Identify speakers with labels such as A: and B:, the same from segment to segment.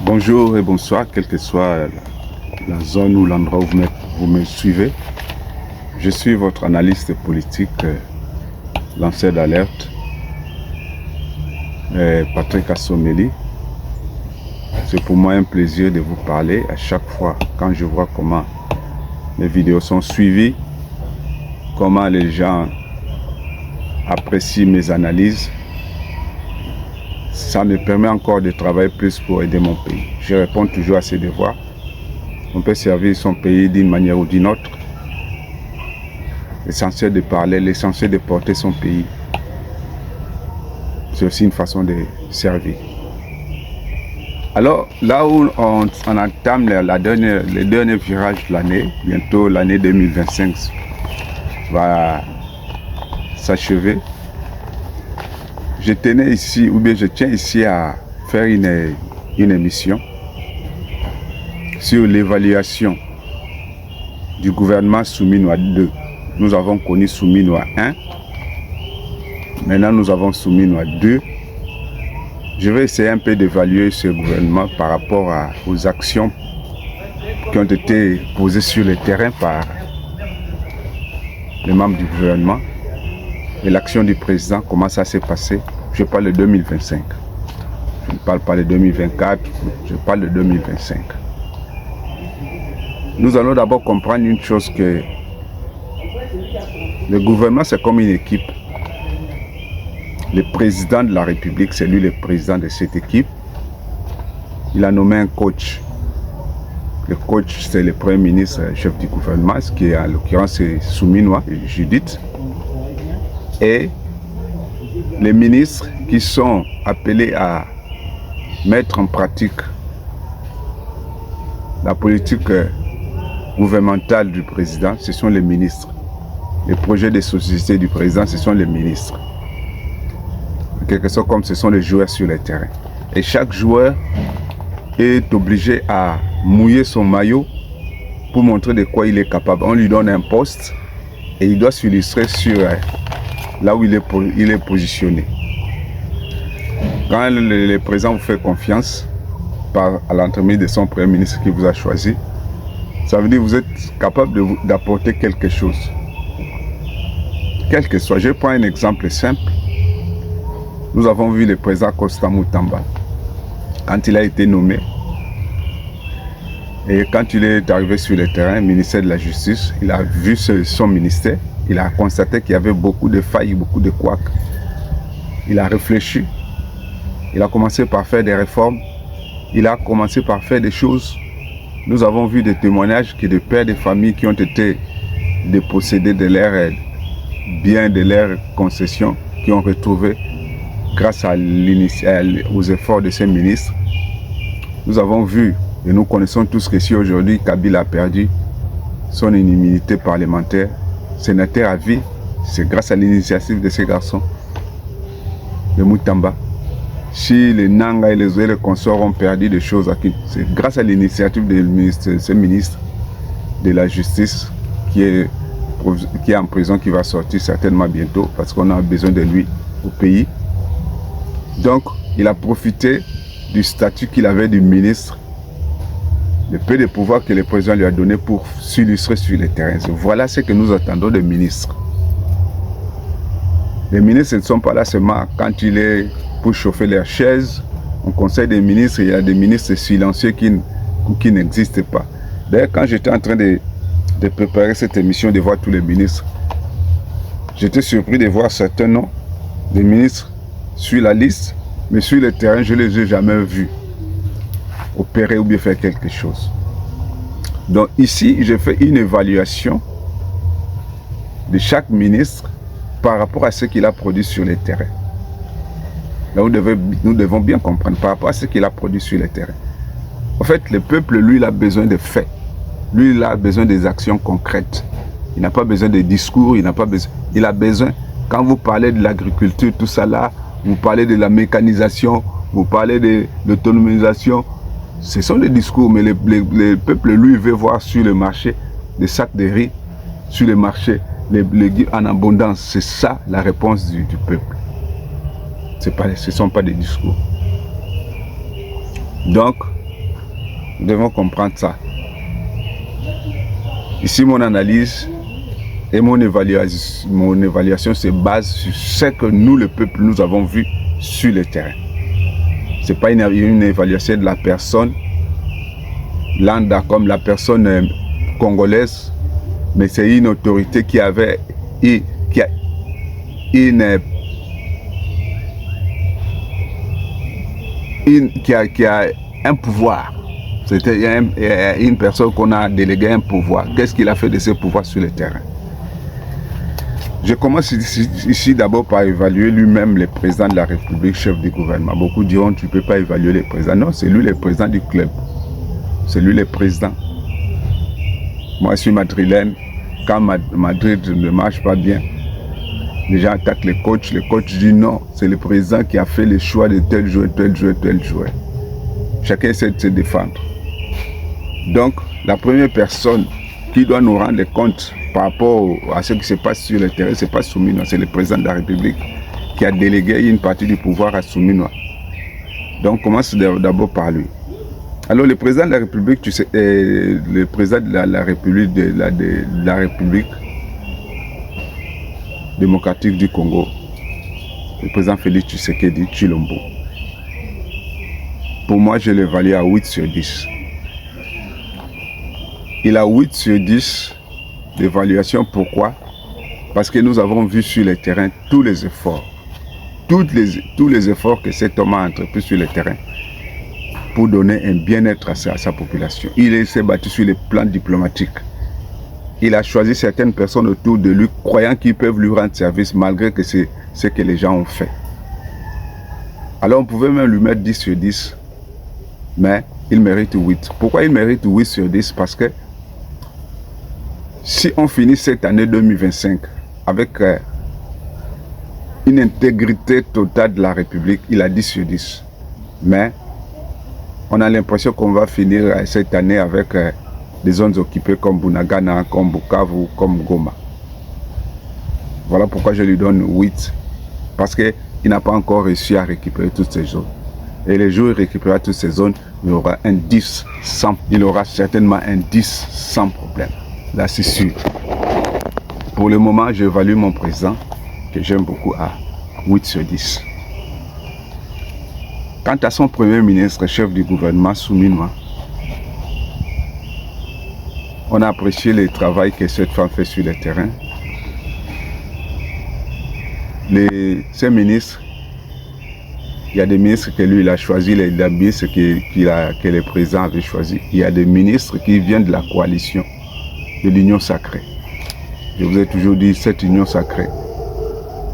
A: Bonjour et bonsoir, quelle que soit la zone ou l'endroit où vous me suivez. Je suis votre analyste politique, lanceur d'alerte, Patrick Assomeli. C'est pour moi un plaisir de vous parler à chaque fois quand je vois comment mes vidéos sont suivies, comment les gens apprécient mes analyses. Ça me permet encore de travailler plus pour aider mon pays. Je réponds toujours à ses devoirs. On peut servir son pays d'une manière ou d'une autre. L'essentiel de parler, l'essentiel de porter son pays. C'est aussi une façon de servir. Alors, là où on entame les derniers virages de l'année, bientôt l'année 2025 va s'achever. Je tenais ici, ou bien je tiens ici à faire une émission sur l'évaluation du gouvernement Souminois 2. Nous avons connu Souminois 1, maintenant nous avons Souminois 2. Je vais essayer un peu d'évaluer ce gouvernement par rapport aux actions qui ont été posées sur le terrain par les membres du gouvernement et l'action du président, comment ça s'est passé. Je parle de 2025. Je ne parle pas de 2024, je parle de 2025. Nous allons d'abord comprendre une chose, que le gouvernement c'est comme une équipe. Le président de la République, c'est lui le président de cette équipe. Il a nommé un coach. Le coach, c'est le premier ministre, chef du gouvernement, ce qui est en l'occurrence Souminois, Judith. Et les ministres qui sont appelés à mettre en pratique la politique gouvernementale du président, ce sont les ministres. Les projets de société du président, ce sont les ministres. En quelque sorte, comme ce sont les joueurs sur le terrain. Et chaque joueur est obligé à mouiller son maillot pour montrer de quoi il est capable. On lui donne un poste et il doit s'illustrer sur là où il est positionné. Quand le président vous fait confiance à l'entremise de son premier ministre qui vous a choisi, ça veut dire que vous êtes capable d'apporter quelque chose. Quel que soit. Je prends un exemple simple. Nous avons vu le président Constant Mutamba quand il a été nommé et quand il est arrivé sur le terrain, ministère de la Justice, il a vu son ministère. Il a constaté qu'il y avait beaucoup de failles, beaucoup de couacs. Il a réfléchi. Il a commencé par faire des réformes. Il a commencé par faire des choses. Nous avons vu des témoignages que des pères de famille qui ont été dépossédés de leurs biens, de leurs concessions, qui ont retrouvé grâce aux efforts de ces ministres. Nous avons vu, et nous connaissons tous que si aujourd'hui Kabila a perdu son immunité parlementaire, sénateur à vie, c'est grâce à l'initiative de ces garçons, de Mutamba. Si les Nanga et les consorts ont perdu des choses, c'est grâce à l'initiative de ce ministre de la Justice qui est en prison, qui va sortir certainement bientôt, parce qu'on a besoin de lui au pays. Donc, il a profité du statut qu'il avait du ministre, le peu de pouvoir que le président lui a donné pour s'illustrer sur le terrain. Voilà ce que nous attendons des ministres. Les ministres ne sont pas là seulement quand il est pour chauffer leurs chaises. Au conseil des ministres, il y a des ministres silencieux qui n'existent pas. D'ailleurs, quand j'étais en train de préparer cette émission, de voir tous les ministres, j'étais surpris de voir certains noms des ministres sur la liste, mais sur le terrain, je ne les ai jamais vus opérer ou bien faire quelque chose. Donc ici, je fais une évaluation de chaque ministre par rapport à ce qu'il a produit sur le terrain. Là, nous devons bien comprendre par rapport à ce qu'il a produit sur le terrain. En fait, le peuple, lui, il a besoin de faits. Lui, il a besoin des actions concrètes. Il n'a pas besoin de discours, il a besoin, quand vous parlez de l'agriculture, tout ça là, vous parlez de la mécanisation, vous parlez de l'autonomisation, ce sont des discours, mais le peuple, lui, veut voir sur le marché des sacs de riz, sur le marché, les légumes en abondance. C'est ça la réponse du peuple. Ce ne sont pas des discours. Donc, Nous devons comprendre ça. Ici, mon analyse et mon évaluation se base sur ce que nous, le peuple, nous avons vu sur le terrain. Ce n'est pas une évaluation de la personne lambda comme la personne congolaise, mais c'est une autorité qui avait qui a un pouvoir. C'était une personne qu'on a délégué un pouvoir. Qu'est-ce qu'il a fait de ce pouvoir sur le terrain? Je commence ici d'abord par évaluer lui-même le président de la République, chef du gouvernement. Beaucoup diront tu ne peux pas évaluer le président. Non, c'est lui le président du club. C'est lui le président. Moi, je suis madrilène. Quand Madrid ne marche pas bien, les gens attaquent le coach. Le coach dit non, c'est le président qui a fait le choix de tel joueur, tel joueur, tel joueur. Chacun essaie de se défendre. Donc, la première personne qui doit nous rendre compte par rapport à ce qui se passe sur le terrain, ce n'est pas Souminois, c'est le président de la République qui a délégué une partie du pouvoir à Souminois. Donc, commence d'abord par lui. Alors, le président de la République, tu sais, le président de la République, de la République démocratique du Congo, le président Félix Tshisekedi Tshilombo. Pour moi, je l'évalue à 8 sur 10. Il a 8 sur 10 d'évaluation. Pourquoi? Parce que nous avons vu sur le terrain tous les efforts. Tous les efforts que cet homme a entrepris sur le terrain pour donner un bien-être à sa population. Il s'est battu sur le plan diplomatique. Il a choisi certaines personnes autour de lui, croyant qu'ils peuvent lui rendre service malgré que c'est ce que les gens ont fait. Alors on pouvait même lui mettre 10 sur 10, mais il mérite 8. Pourquoi il mérite 8 sur 10? Parce que si on finit cette année 2025 avec une intégrité totale de la République, il a 10 sur 10. Mais on a l'impression qu'on va finir cette année avec des zones occupées comme Bunagana, comme Bukavu, comme Goma. Voilà pourquoi je lui donne 8. Parce qu'il n'a pas encore réussi à récupérer toutes ces zones. Et les jours où il récupérera toutes ces zones, il aura un 10 sans, il aura certainement un 10 sans problème. Là, c'est sûr. Pour le moment, j'évalue mon président, que j'aime beaucoup, à 8 sur 10. Quant à son premier ministre, chef du gouvernement, Souminois, on a apprécié le travail que cette femme fait sur le terrain. Ces ministres, il y a des ministres que lui il a choisi, les ministres que le président avait choisi. Il y a des ministres qui viennent de la coalition, de l'union sacrée. Je vous ai toujours dit, cette union sacrée,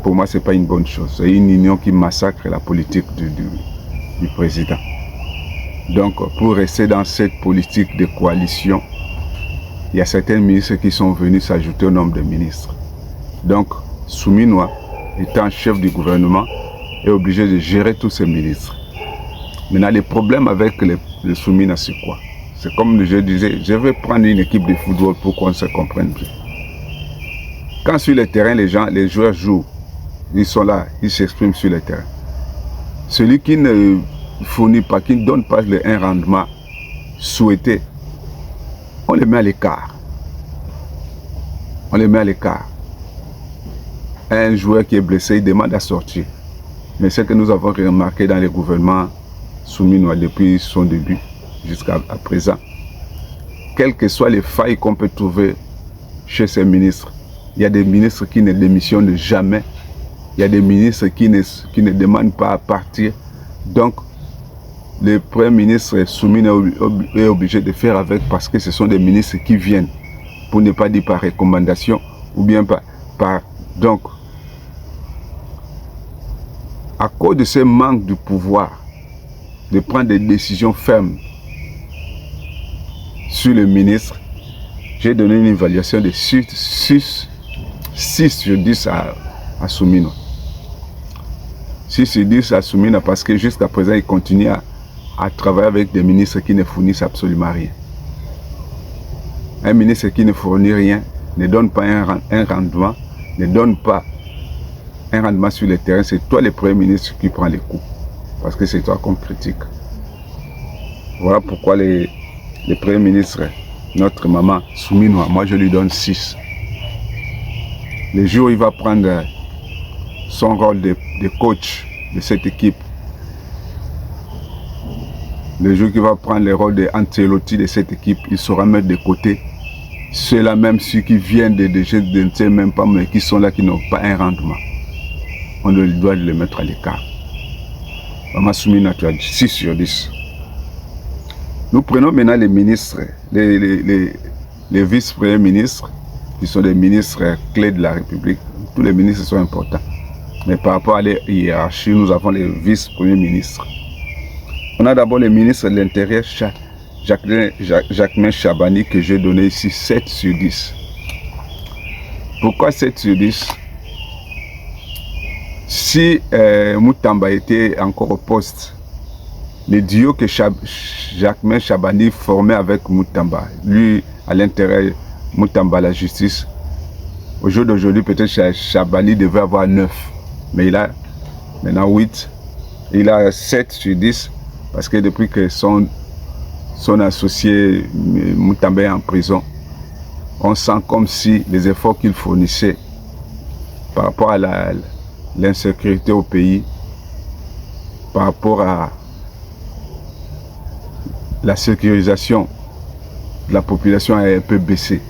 A: pour moi, ce n'est pas une bonne chose. C'est une union qui massacre la politique du président. Donc, pour rester dans cette politique de coalition, il y a certains ministres qui sont venus s'ajouter au nombre de ministres. Donc, Souminois, étant chef du gouvernement, est obligé de gérer tous ces ministres. Maintenant, les problèmes avec les Souminois, c'est quoi? C'est comme je disais, je vais prendre une équipe de football pour qu'on se comprenne bien. Quand sur le terrain, les joueurs jouent, ils sont là, ils s'expriment sur le terrain. Celui qui ne fournit pas, qui ne donne pas un rendement souhaité, on les met à l'écart. On les met à l'écart. Un joueur qui est blessé, il demande à sortir. Mais ce que nous avons remarqué dans les gouvernements Souminois depuis son début jusqu'à présent, quelles que soient les failles qu'on peut trouver chez ces ministres, il y a des ministres qui ne démissionnent jamais. Il y a des ministres qui ne demandent pas à partir. Donc, le Premier ministre Souminois est obligé de faire avec parce que ce sont des ministres qui viennent, pour ne pas dire par recommandation ou bien par... Donc, à cause de ce manque de pouvoir, de prendre des décisions fermes sur le ministre, j'ai donné une évaluation de 6 sur 10 à Souminois. 6 sur 10 à Souminois parce que jusqu'à présent, il continue à travailler avec des ministres qui ne fournissent absolument rien. Un ministre qui ne fournit rien, ne donne pas un rendement, ne donne pas un rendement sur le terrain, c'est toi le Premier ministre qui prend les coups. Parce que c'est toi qu'on critique. Voilà pourquoi le Premier ministre, notre maman Souminoua, moi je lui donne 6. Le jour où il va prendre son rôle de coach de cette équipe, le jour qu'il va prendre le rôle d'Ancelotti de cette équipe, il saura mettre de côté ceux-là, même ceux qui viennent de ne sais même pas, mais qui sont là, qui n'ont pas un rendement. On doit les mettre à l'écart. Maman Souminoua, tu as 6 sur 10. Nous prenons maintenant les ministres, les vice-premiers ministres, qui sont des ministres clés de la République. Tous les ministres sont importants. Mais par rapport à la hiérarchie, nous avons les vice-premiers ministres. On a d'abord le ministre de l'Intérieur, Jacquemain Chabani, que j'ai donné ici 7 sur 10. Pourquoi 7 sur 10? Si Moutamba était encore au poste, le duo que Jacquemain Chabani formait avec Moutamba, lui à l'intérieur, Moutamba à la justice, au jour d'aujourd'hui, peut-être Chabani devait avoir 9, mais il a maintenant 8, il a 7 sur 10, parce que depuis que son associé Moutamba est en prison, on sent comme si les efforts qu'il fournissait par rapport à l'insécurité au pays, par rapport à la sécurisation de la population a un peu baissé.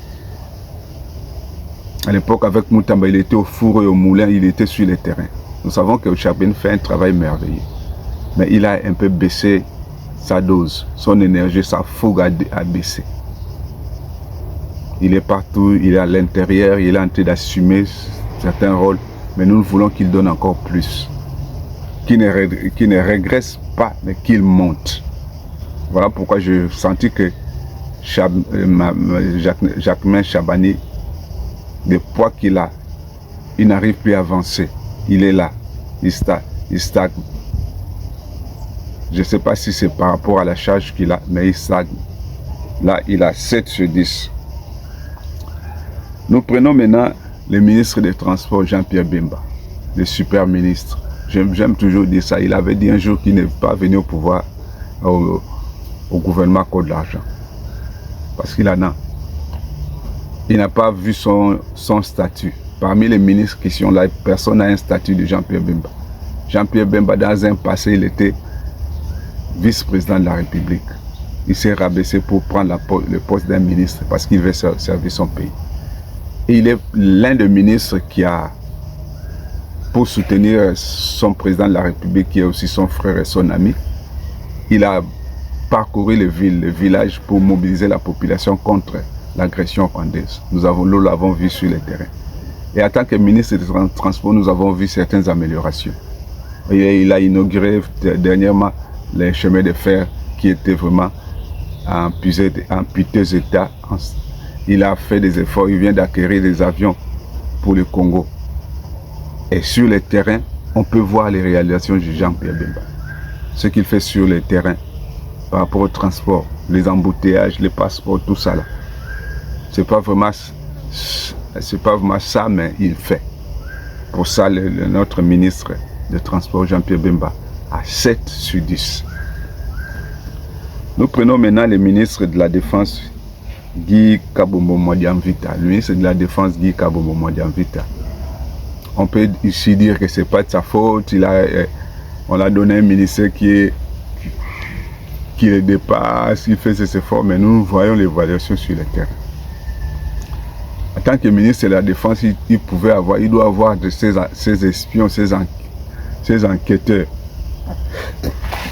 A: À l'époque, avec Moutamba, il était au four et au moulin, il était sur le terrain. Nous savons que Chabani fait un travail merveilleux. Mais il a un peu baissé sa dose, son énergie, sa fougue a baissé. Il est partout, il est à l'intérieur, il est en train d'assumer certains rôles, mais nous voulons qu'il donne encore plus. Qu'il ne régresse pas, mais qu'il monte. Voilà pourquoi j'ai senti que Jacquemain Chabani, le poids qu'il a, il n'arrive plus à avancer. Il est là, il stagne. Je ne sais pas si c'est par rapport à la charge qu'il a, mais il stagne. Là, il a 7 sur 10. Nous prenons maintenant le ministre des Transports, Jean-Pierre Bemba, le super ministre. J'aime toujours dire ça. Il avait dit un jour qu'il n'est pas venu au pouvoir, au gouvernement à cause de l'argent. Parce qu'il en a. Il n'a pas vu son statut. Parmi les ministres qui sont là, personne n'a un statut de Jean-Pierre Bemba. Jean-Pierre Bemba, dans un passé, il était vice-président de la République. Il s'est rabaissé pour prendre le poste d'un ministre parce qu'il veut servir son pays. Et il est l'un des ministres qui a, pour soutenir son président de la République, qui est aussi son frère et son ami, il a parcouru les villes, les villages pour mobiliser la population contre l'agression rwandaise. Nous l'avons vu sur le terrain. Et en tant que ministre des Transports, nous avons vu certaines améliorations. Et il a inauguré dernièrement les chemins de fer qui étaient vraiment en piteux état. Il a fait des efforts, il vient d'acquérir des avions pour le Congo. Et sur le terrain, on peut voir les réalisations de Jean-Pierre Bemba. Ce qu'il fait sur le terrain par rapport au transport, les embouteillages, les passeports, tout ça là. C'est pas vraiment ça, mais il fait. Pour ça, notre ministre de Transport, Jean-Pierre Bemba, a 7 sur 10. Nous prenons maintenant le ministre de la Défense, Guy Kabombo Modiamvita. Le ministre de la Défense, Guy Kabombo Modiamvita. On peut ici dire que ce n'est pas de sa faute. On l'a donné un ministère qui le dépasse, il fait ses efforts, mais nous voyons l'évaluation sur le terrain. En tant que ministre de la Défense, il doit avoir de ses espions, ses enquêteurs,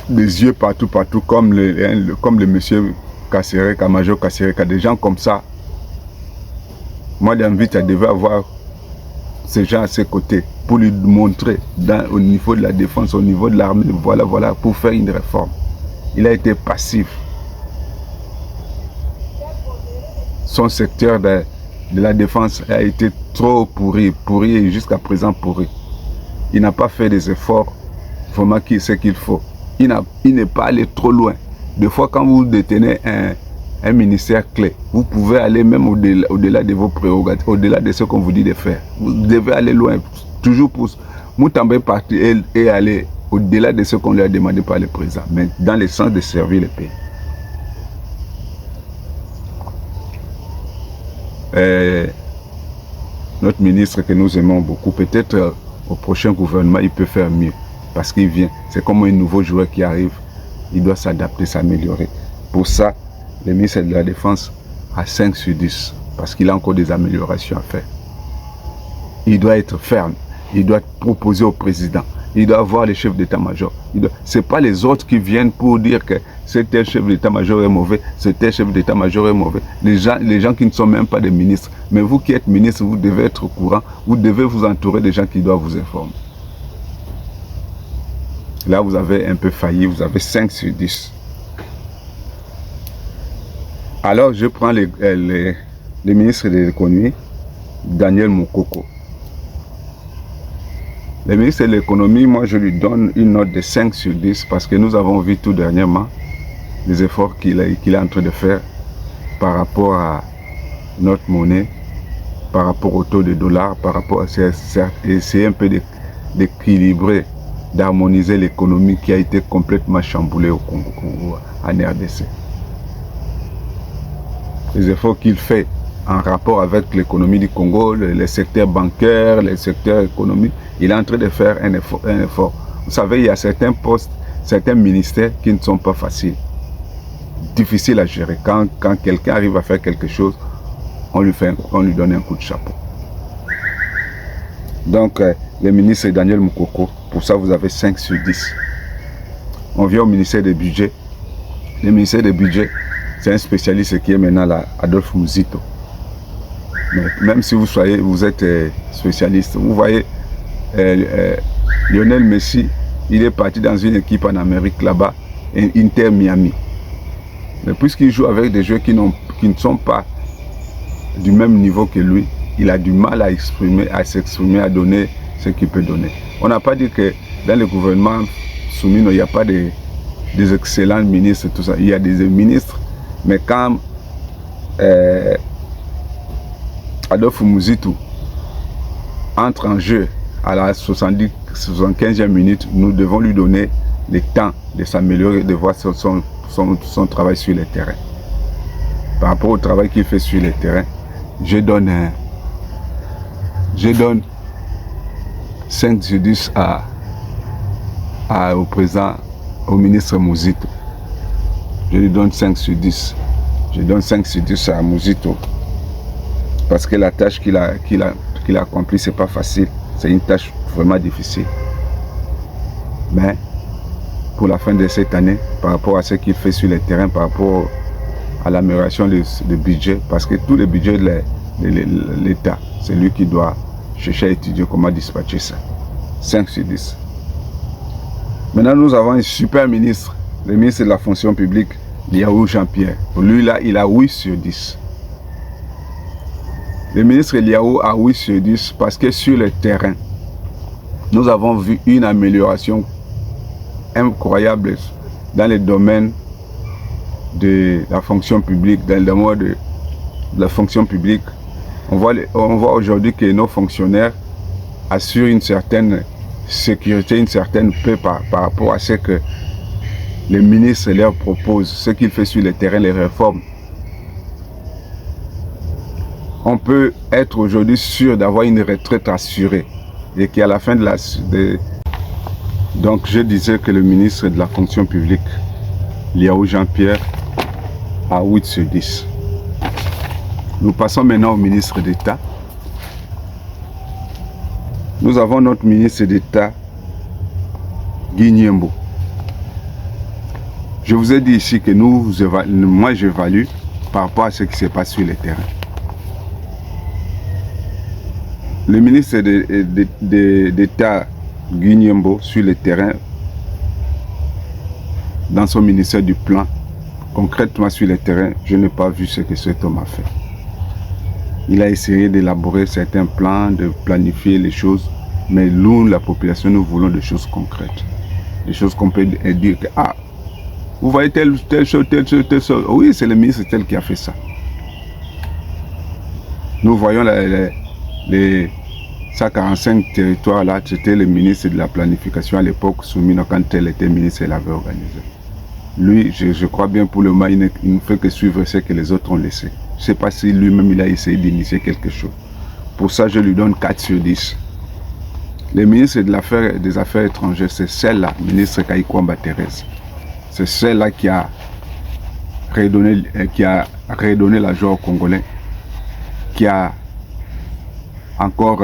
A: des yeux partout, comme le monsieur Kassereka, Major Kassereka, des gens comme ça. Moi, Modiamvita devait avoir ces gens à ses côtés pour lui montrer au niveau de la défense, au niveau de l'armée, voilà, pour faire une réforme. Il a été passif. Son secteur de la défense a été trop pourri et jusqu'à présent pourri. Il n'a pas fait des efforts, vraiment ce qu'il faut. Il n'est pas allé trop loin. Des fois, quand vous détenez un ministère clé, vous pouvez aller même au-delà de vos prérogatives, au-delà de ce qu'on vous dit de faire. Vous devez aller loin, toujours pour... Moutamba est parti et aller au-delà de ce qu'on lui a demandé par le président, mais dans le sens de servir le pays. notre ministre que nous aimons beaucoup, peut-être au prochain gouvernement, il peut faire mieux. Parce qu'il vient, c'est comme un nouveau joueur qui arrive, il doit s'adapter, s'améliorer. Pour ça, le ministre de la Défense a 5 sur 10, parce qu'il a encore des améliorations à faire. Il doit être ferme, il doit proposer au président, il doit avoir les chefs d'état-major. Ce n'est pas les autres qui viennent pour dire que ce tel chef d'état-major est mauvais, ce tel chef d'état-major est mauvais. Les gens qui ne sont même pas des ministres. Mais vous qui êtes ministre, vous devez être au courant, vous devez vous entourer des gens qui doivent vous informer. Là, vous avez un peu failli, vous avez 5 sur 10. Alors, je prends le ministre de l'économie, Daniel Mukoko. Le ministre de l'économie, moi, je lui donne une note de 5 sur 10 parce que nous avons vu tout dernièrement les efforts qu'il est en train de faire par rapport à notre monnaie, par rapport au taux de dollar, par rapport à essayer un peu d'équilibrer, d'harmoniser l'économie qui a été complètement chamboulée au Congo, en RDC. Les efforts qu'il fait en rapport avec l'économie du Congo, les secteurs bancaires, les secteurs économiques, il est en train de faire un effort. Vous savez, il y a certains postes, certains ministères qui ne sont pas faciles, difficiles à gérer. Quand quelqu'un arrive à faire quelque chose, on lui donne un coup de chapeau. Donc, le ministre Daniel Mukoko, pour ça vous avez 5 sur 10. On vient au ministère des Budgets. Le ministère des Budgets, c'est un spécialiste qui est maintenant là, Adolphe Muzito. Mais même si vous êtes spécialiste, vous voyez, Lionel Messi, il est parti dans une équipe en Amérique là-bas, Inter Miami. Mais puisqu'il joue avec des joueurs qui ne sont pas du même niveau que lui, il a du mal à s'exprimer, à donner ce qu'il peut donner. On n'a pas dit que dans le gouvernement Soumino, il n'y a pas des excellents ministres, tout ça. Il y a des ministres, mais quand Adolphe Muzito entre en jeu à la 75e minute, nous devons lui donner le temps de s'améliorer, de voir son travail sur le terrain. Par rapport au travail qu'il fait sur le terrain, je donne 5 sur 10 au président, au ministre Muzito. Je lui donne 5 sur 10. Je donne 5 sur 10 à Muzito. Parce que la tâche qu'il a accomplie, ce n'est pas facile. C'est une tâche vraiment difficile. Mais pour la fin de cette année, par rapport à ce qu'il fait sur le terrain, par rapport à l'amélioration du budget, parce que tout le budget de l'État, c'est lui qui doit chercher à étudier comment dispatcher ça. 5 sur 10. Maintenant, nous avons un super ministre, le ministre de la fonction publique, Liaou Jean-Pierre. Lui, là, il a 8 sur 10. Le ministre Liaou a 8 sur 10 parce que sur le terrain, nous avons vu une amélioration incroyable dans le domaine de la fonction publique, dans le domaine de la fonction publique. On voit aujourd'hui que nos fonctionnaires assurent une certaine sécurité, une certaine paix par rapport à ce que les ministres leur proposent, ce qu'ils font sur le terrain, les réformes. On peut être aujourd'hui sûr d'avoir une retraite assurée et qu'à la fin Donc je disais que le ministre de la fonction publique, Liaou Jean-Pierre, a 8 sur 10. Nous passons maintenant au ministre d'État. Nous avons notre ministre d'État, Guy Niembo. Je vous ai dit ici que moi j'évalue par rapport à ce qui se passe sur le terrain. Le ministre d'État, Guy Niembo, sur le terrain, dans son ministère du plan, concrètement sur le terrain, je n'ai pas vu ce que cet homme a fait. Il a essayé d'élaborer certains plans, de planifier les choses, mais nous, la population, nous voulons des choses concrètes. Des choses qu'on peut dire que, ah, vous voyez telle chose, telle chose. Oui, c'est le ministre tel qui a fait ça. Nous voyons les 145 territoires là, c'était le ministre de la planification à l'époque, Soumino, quand elle était ministre, elle avait organisé. Lui, je crois bien pour le moment, il ne fait que suivre ce que les autres ont laissé. Je ne sais pas si lui-même il a essayé d'initier quelque chose. Pour ça, je lui donne 4 sur 10. Le ministre des Affaires étrangères, c'est celle-là, ministre Kaikwamba Thérèse. C'est celle-là qui a redonné la joie aux Congolais, qui a encore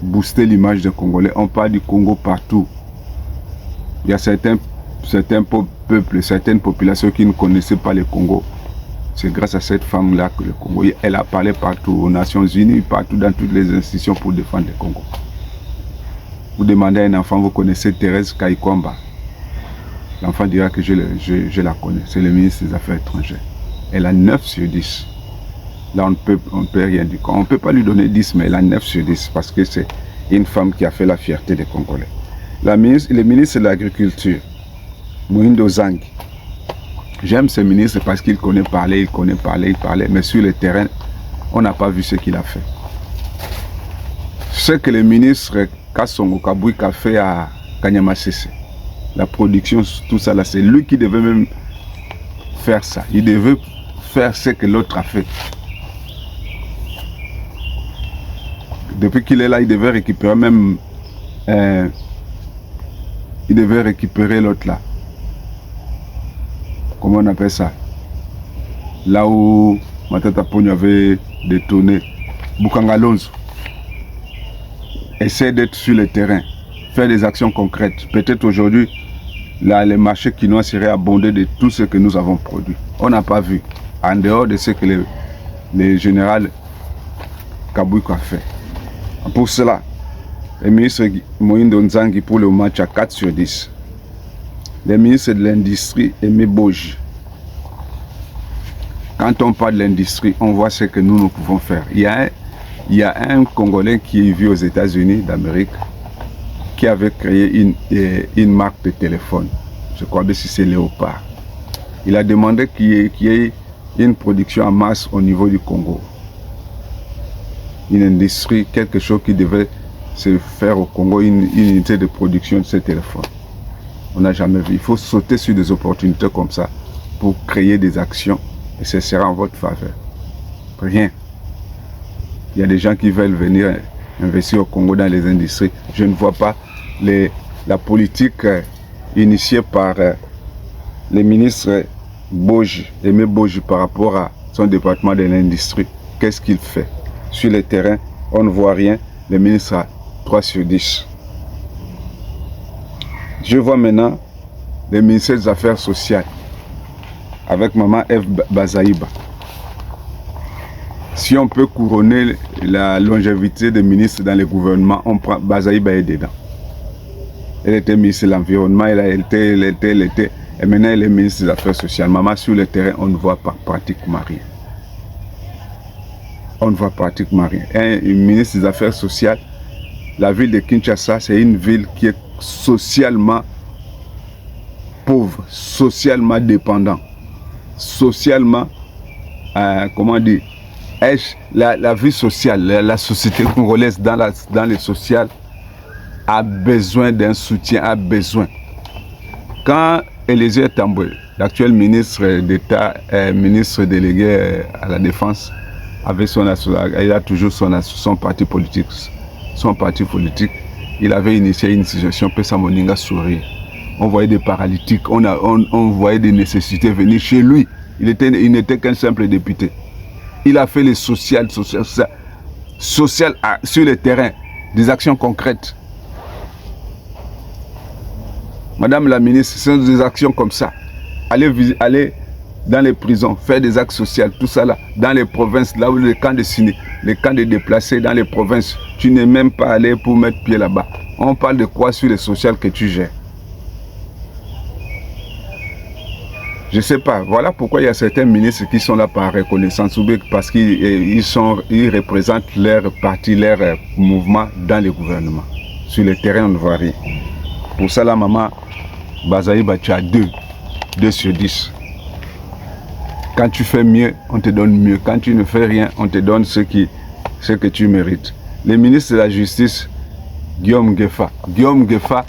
A: boosté l'image des Congolais. On parle du Congo partout. Il y a certains peuples, certaines populations qui ne connaissaient pas le Congo. C'est grâce à cette femme-là que le Congo, elle a parlé partout, aux Nations Unies, partout dans toutes les institutions pour défendre le Congo. Vous demandez à un enfant, vous connaissez Thérèse Kaikwamba. L'enfant dira que je la connais. C'est le ministre des Affaires étrangères. Elle a 9 sur 10. Là, on ne peut rien dire. On ne peut pas lui donner 10, mais elle a 9 sur 10 parce que c'est une femme qui a fait la fierté des Congolais. Le ministre de l'Agriculture, Mohindo Zang. J'aime ce ministre parce qu'il connaît parler, il parlait, mais sur le terrain, on n'a pas vu ce qu'il a fait. Ce que le ministre Kassongo Kabouik a fait à Kanyamasese, la production, tout ça là, c'est lui qui devait même faire ça. Il devait faire ce que l'autre a fait. Depuis qu'il est là, il devait récupérer même... il devait récupérer l'autre là. Comment on appelle ça? Là où Matata Pogno avait détonné. Bukangalonzo. Essaie d'être sur le terrain. Faire des actions concrètes. Peut-être aujourd'hui, là, les marchés quinois seraient abondés de tout ce que nous avons produit. On n'a pas vu. En dehors de ce que le général Kabouik a fait. Pour cela, le ministre Mohindo Nzangi pour le match à 4 sur 10. Le ministre de l'Industrie, Aimé Boji. Quand on parle de l'industrie, on voit ce que nous pouvons faire. Il y a un Congolais qui vit aux États-Unis d'Amérique qui avait créé une marque de téléphone. Je crois que c'est Léopard. Il a demandé qu'il y ait une production en masse au niveau du Congo. Une industrie, quelque chose qui devait se faire au Congo, une unité de production de ces téléphones. On n'a jamais vu. Il faut sauter sur des opportunités comme ça pour créer des actions et ce sera en votre faveur. Rien. Il y a des gens qui veulent venir investir au Congo dans les industries. Je ne vois pas la politique initiée par le ministre Boji, Aimé Boji, par rapport à son département de l'industrie. Qu'est-ce qu'il fait? Sur le terrain, on ne voit rien. Le ministre a 3 sur 10. Je vois maintenant le ministère des Affaires sociales avec Maman Eve Bazaïba. Si on peut couronner la longévité des ministres dans le gouvernement, on prend Bazaïba est dedans. Elle était ministre de l'Environnement, elle était, et maintenant elle est ministre des Affaires sociales. Maman, sur le terrain, on ne voit pas pratiquement rien. On ne voit pratiquement rien. Un ministre des Affaires sociales, la ville de Kinshasa, c'est une ville qui est socialement pauvre, socialement dépendant, socialement, comment dire, la vie sociale, la société congolaise dans le social a besoin d'un soutien, a besoin. Quand Élisée Tamboué, l'actuel ministre d'État, ministre délégué à la Défense, il a toujours son parti politique. Il avait initié une situation, Pesa Moninga sourire. On voyait des paralytiques, on voyait des nécessités venir chez lui. Il n'était qu'un simple député. Il a fait les social sur le terrain, des actions concrètes. Madame la ministre, ce sont des actions comme ça. Aller dans les prisons, faire des actes sociaux, tout ça là, dans les provinces, là où les camps de déplacés, dans les provinces, tu n'es même pas allé pour mettre pied là-bas. On parle de quoi sur les sociales que tu gères? Je ne sais pas. Voilà pourquoi il y a certains ministres qui sont là par reconnaissance, ou bien parce qu'ils représentent leur parti, leur mouvement dans le gouvernement. Sur le terrain, on ne voit rien. Pour ça, la maman Bazaïba, tu as 2 sur 10. Quand tu fais mieux, on te donne mieux. Quand tu ne fais rien, on te donne ce que tu mérites. Le ministre de la Justice, Guillaume Ngefa. Guillaume Ngefa,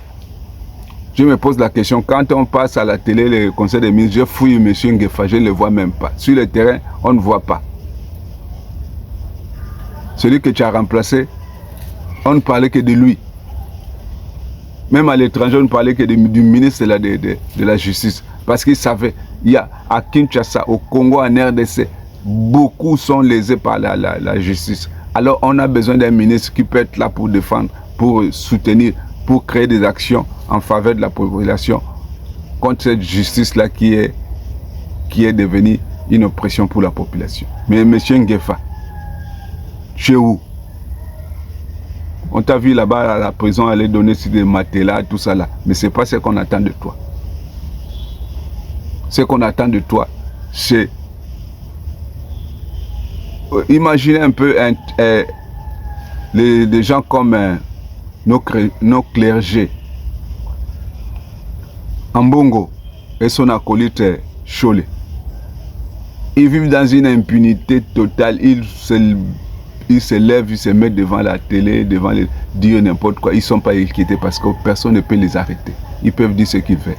A: Je me pose la question, quand on passe à la télé, le conseil des ministres, je fouille M. Ngefa, je ne le vois même pas. Sur le terrain, on ne voit pas. Celui que tu as remplacé, on ne parlait que de lui. Même à l'étranger, on ne parlait que du ministre de la Justice. Parce qu'il savait, il y a à Kinshasa, au Congo, en RDC, beaucoup sont lésés par la justice. Alors on a besoin d'un ministre qui peut être là pour défendre, pour soutenir, pour créer des actions en faveur de la population contre cette justice-là qui est devenue une oppression pour la population. Mais M. Ngefa, tu es où? On t'a vu là-bas à la prison aller donner sur des matelas, tout ça là. Mais ce n'est pas ce qu'on attend de toi. Ce qu'on attend de toi, c'est... Imaginez un peu des gens comme nos clergés. Ambongo et son acolyte Cholé. Ils vivent dans une impunité totale. Ils se lèvent, ils se mettent devant la télé, devant les dire n'importe quoi. Ils ne sont pas inquiétés parce que personne ne peut les arrêter. Ils peuvent dire ce qu'ils veulent.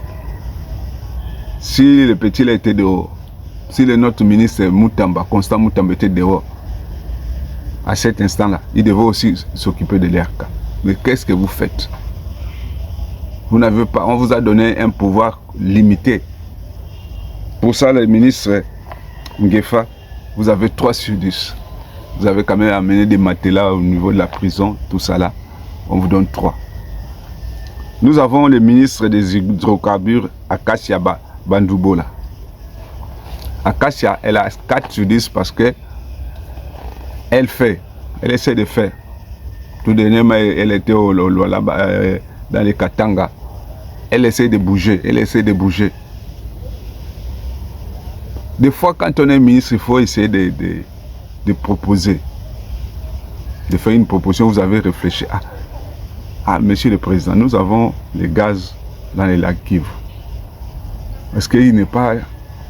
A: Si le petit là était dehors, si notre ministre Moutamba, Constant Moutamba était dehors, à cet instant-là, il devait aussi s'occuper de l'ERK. Mais qu'est-ce que vous faites? Vous n'avez pas, on vous a donné un pouvoir limité. Pour ça, le ministre Ngefa, vous avez 3 sur 10. Vous avez quand même amené des matelas au niveau de la prison, tout ça là. On vous donne 3. Nous avons le ministre des hydrocarbures, Acacia Bandoubola. Acacia, elle a 4 sur 10 parce que elle essaie de faire. Tout dernièrement, elle était dans les Katanga. Elle essaie de bouger, Des fois, quand on est ministre, il faut essayer de proposer. De faire une proposition, vous avez réfléchi. Monsieur le Président, nous avons les gaz dans les lacs Kivu. Est-ce qu'il n'est pas...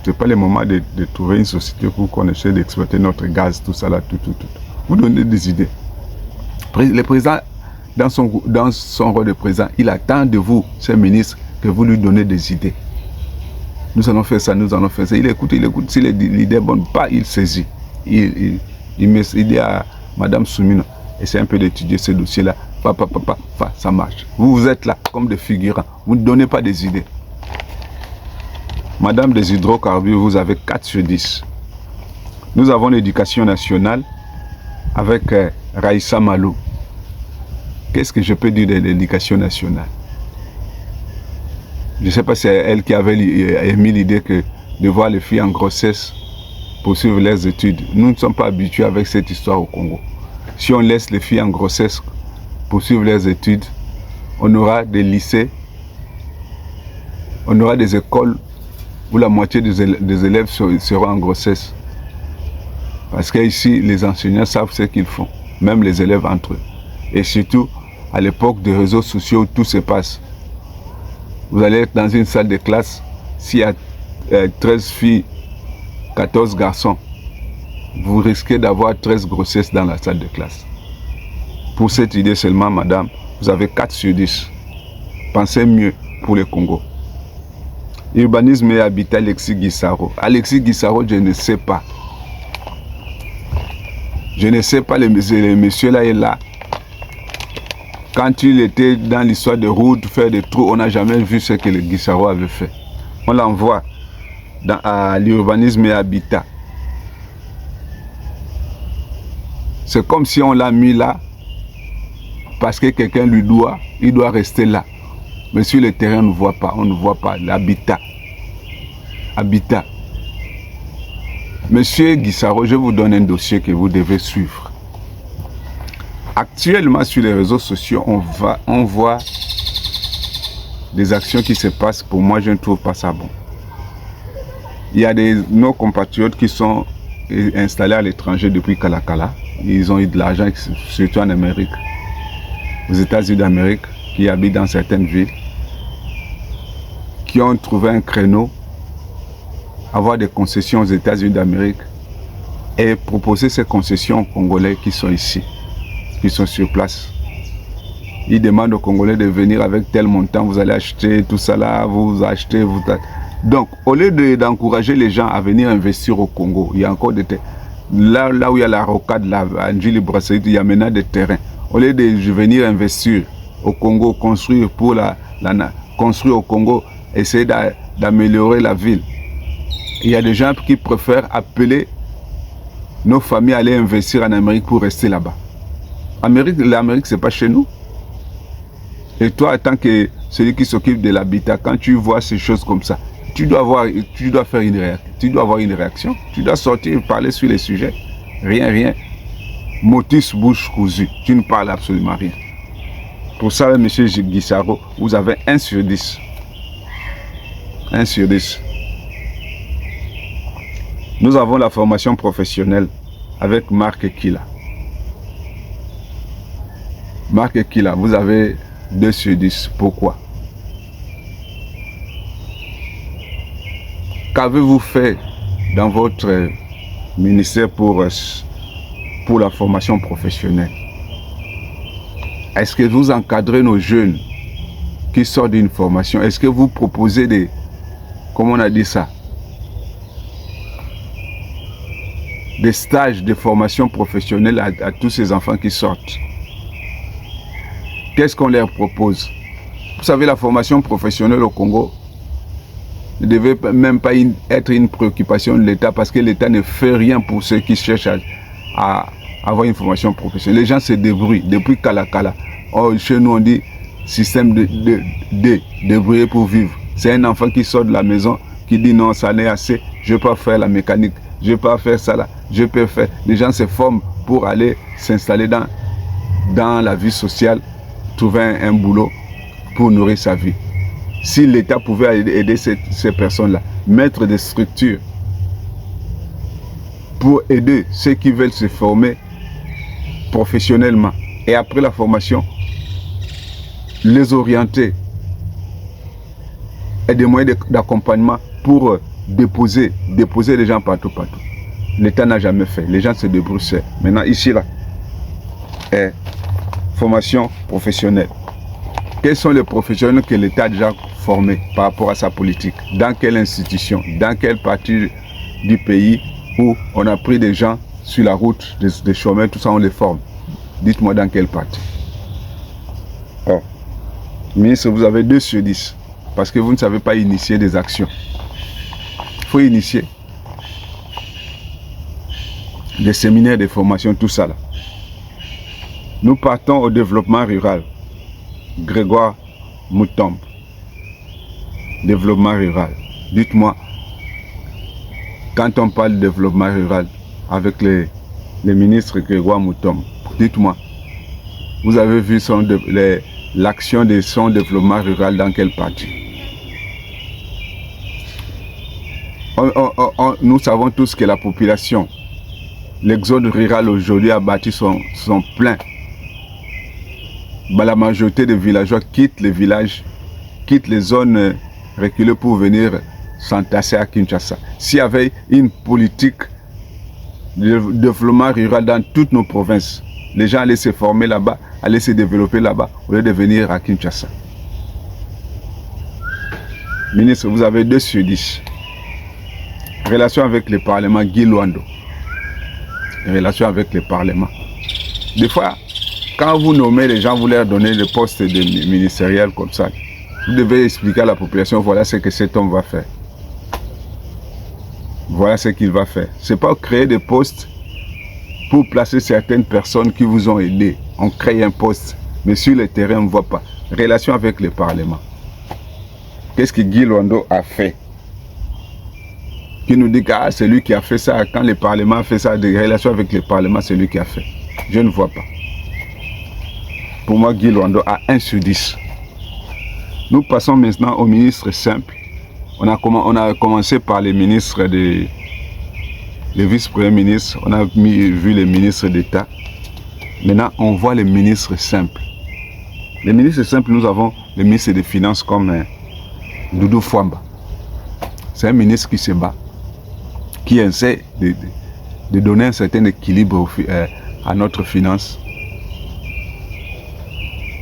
A: Ce n'est pas le moment de trouver une société pour qu'on essaie d'exploiter notre gaz, tout ça là, tout. Vous donnez des idées. Le président, dans son rôle de président, il attend de vous, ces ministres, que vous lui donnez des idées. Nous allons faire ça, nous allons faire ça. Il écoute. Si l'idée est bonne, pas, il saisit. Il dit à Madame Soumino, essayez un peu d'étudier ce dossier-là. Ça marche. Vous êtes là comme des figurants. Vous ne donnez pas des idées. Madame des hydrocarbures, vous avez 4 sur 10. Nous avons l'éducation nationale avec Raïssa Malou. Qu'est-ce que je peux dire de l'éducation nationale? Je ne sais pas si c'est elle qui avait émis l'idée de voir les filles en grossesse poursuivre leurs études. Nous ne sommes pas habitués avec cette histoire au Congo. Si on laisse les filles en grossesse poursuivre leurs études, on aura des lycées, on aura des écoles où la moitié des élèves seront en grossesse. Parce qu'ici, les enseignants savent ce qu'ils font, même les élèves entre eux. Et surtout, à l'époque des réseaux sociaux où tout se passe. Vous allez être dans une salle de classe, s'il y a 13 filles, 14 garçons, vous risquez d'avoir 13 grossesses dans la salle de classe. Pour cette idée seulement, madame, vous avez 4 sur 10. Pensez mieux pour le Congo. Urbanisme et habitat, Alexis Guissaro. Alexis Guissaro, je ne sais pas. Je ne sais pas, le monsieur là est là. Quand il était dans l'histoire de route, faire des trous, on n'a jamais vu ce que le Guissaro avait fait. On l'envoie à l'urbanisme et habitat. C'est comme si on l'a mis là, parce que quelqu'un lui doit, il doit rester là. Mais sur le terrain, on ne voit pas l'habitat. Habitat. Monsieur Guissaro, je vous donne un dossier que vous devez suivre. Actuellement, sur les réseaux sociaux, on voit des actions qui se passent. Pour moi, je ne trouve pas ça bon. Il y a nos compatriotes qui sont installés à l'étranger depuis Kalakala. Ils ont eu de l'argent, surtout en Amérique, aux États-Unis d'Amérique, qui habitent dans certaines villes, qui ont trouvé un créneau, avoir des concessions aux États-Unis d'Amérique et proposer ces concessions aux Congolais qui sont ici, qui sont sur place. Il demande aux Congolais de venir avec tel montant, vous allez acheter tout ça là, vous achetez, vous... Donc, au lieu d'encourager les gens à venir investir au Congo, il y a encore des terrains. Là où il y a la rocade, à Njili Brasserie, il y a maintenant des terrains. Au lieu de venir investir au Congo, construire construire au Congo, essayer d'améliorer la ville. Il y a des gens qui préfèrent appeler nos familles à aller investir en Amérique pour rester là-bas. L'Amérique, c'est pas chez nous. Et toi, en tant que celui qui s'occupe de l'habitat, quand tu vois ces choses comme ça, tu dois avoir une réaction. Tu dois sortir et parler sur les sujets. Rien. Motus bouche cousue. Tu ne parles absolument rien. Pour ça, M. Guissaro, vous avez 1 sur 10. 1 sur 10. Nous avons la formation professionnelle avec Marc Kila. Marc Kila, vous avez 2 sur 10. Pourquoi? Qu'avez-vous fait dans votre ministère pour la formation professionnelle? Est-ce que vous encadrez nos jeunes qui sortent d'une formation? Est-ce que vous proposez des... Comment on a dit ça? Des stages de formation professionnelle à tous ces enfants qui sortent? Qu'est-ce qu'on leur propose? Vous savez, la formation professionnelle au Congo ne devait même pas être une préoccupation de l'État parce que l'État ne fait rien pour ceux qui cherchent à avoir une formation professionnelle. Les gens se débrouillent depuis Kalakala. Oh, chez nous, on dit système de débrouiller pour vivre. C'est un enfant qui sort de la maison qui dit non, ça n'est assez, je ne peux pas faire la mécanique, je ne peux pas faire ça là, je peux faire. Les gens se forment pour aller s'installer dans la vie sociale, trouver un boulot pour nourrir sa vie. Si l'État pouvait aider ces personnes-là, mettre des structures pour aider ceux qui veulent se former professionnellement et après la formation, les orienter et des moyens d'accompagnement pour déposer les gens partout. L'État n'a jamais fait. Les gens se débrouillent seuls. Maintenant, ici, là, formation professionnelle. Quels sont les professionnels que l'État a déjà formés par rapport à sa politique? Dans quelle institution? Dans quelle partie du pays où on a pris des gens sur la route, des chômeurs, tout ça, on les forme? Dites-moi dans quelle partie. Oh. Ministre, vous avez 2 sur 10 parce que vous ne savez pas initier des actions. Il faut initier des séminaires, des formations, tout ça là. Nous partons au développement rural. Grégoire Moutombe. Développement rural. Dites-moi, quand on parle de développement rural avec les ministres Grégoire Moutombe, dites-moi, vous avez vu l'action de son développement rural dans quelle partie? Nous savons tous que la population, l'exode rural aujourd'hui a bâti son plein. La majorité des villageois quittent les villages, quittent les zones reculées pour venir s'entasser à Kinshasa. S'il y avait une politique de développement rural dans toutes nos provinces, les gens allaient se former là-bas, allaient se développer là-bas, au lieu de venir à Kinshasa. Ministre, vous avez 2 sur 10. Relation avec le Parlement, Guy Luando. Relation avec le Parlement. Des fois, quand vous nommez les gens, vous leur donnez des postes ministériels comme ça, vous devez expliquer à la population, voilà ce que cet homme va faire. Voilà ce qu'il va faire. Ce n'est pas créer des postes pour placer certaines personnes qui vous ont aidé. On crée un poste, mais sur le terrain, on ne voit pas. Relation avec le Parlement. Qu'est-ce que Guy Luando a fait? Qui nous dit que c'est lui qui a fait ça. Quand le Parlement a fait ça, des relations avec le Parlement, c'est lui qui a fait. Je ne vois pas. Pour moi, Guy Luando a 1 sur 10. Nous passons maintenant au ministre simple. On a commencé par les ministres, les vice-premiers ministres. On a vu les ministres d'État. Maintenant, on voit les ministres simples. Les ministres simples, nous avons les ministres des Finances comme Doudou Fwamba. C'est un ministre qui se bat, qui essaie de donner un certain équilibre à notre finance,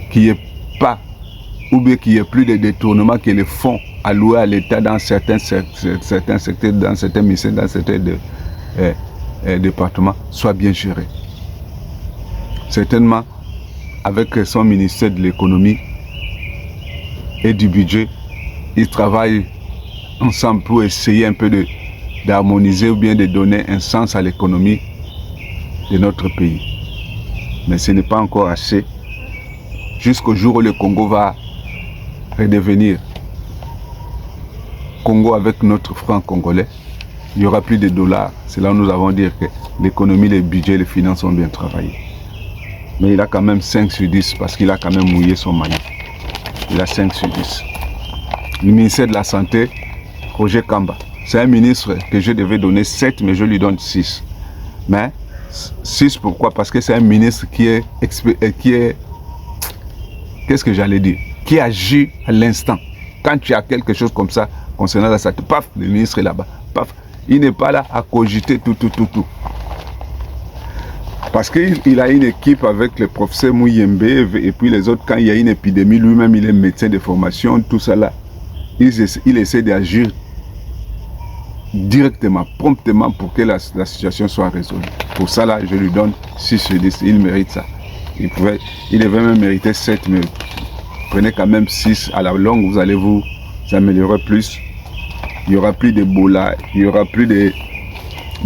A: qui est pas, ou bien qu'il n'y ait plus de détournements, que les fonds alloués à l'État dans certains secteurs, dans certains ministères, dans certains départements soient bien gérés. Certainement, avec son ministère de l'économie et du budget, ils travaillent ensemble pour essayer un peu d'harmoniser ou bien de donner un sens à l'économie de notre pays. Mais ce n'est pas encore assez. Jusqu'au jour où le Congo va redevenir Congo avec notre franc congolais, il n'y aura plus de dollars. C'est là où nous avons dit que l'économie, les budgets, les finances ont bien travaillé. Mais il a quand même 5 sur 10 parce qu'il a quand même mouillé son maillot. Il a 5 sur 10. Le ministère de la Santé, Roger Kamba, c'est un ministre que je devais donner 7, mais je lui donne 6. Mais 6 pourquoi? Parce que c'est un ministre qui est qu'est-ce que j'allais dire? Qui agit à l'instant. Quand tu as quelque chose comme ça concernant la santé, paf, le ministre est là-bas. Paf, il n'est pas là à cogiter tout. Parce qu'il a une équipe avec le professeur Mouyembe et puis les autres, quand il y a une épidémie, lui-même il est médecin de formation, tout ça là. Il essaie d'agir directement, promptement pour que la situation soit résolue. Pour ça là, je lui donne 6 sur 10, il mérite ça. Il devait même mériter 7, mais prenez quand même 6. À la longue, vous allez vous améliorer plus. Il n'y aura plus d'Ebola, il n'y aura plus de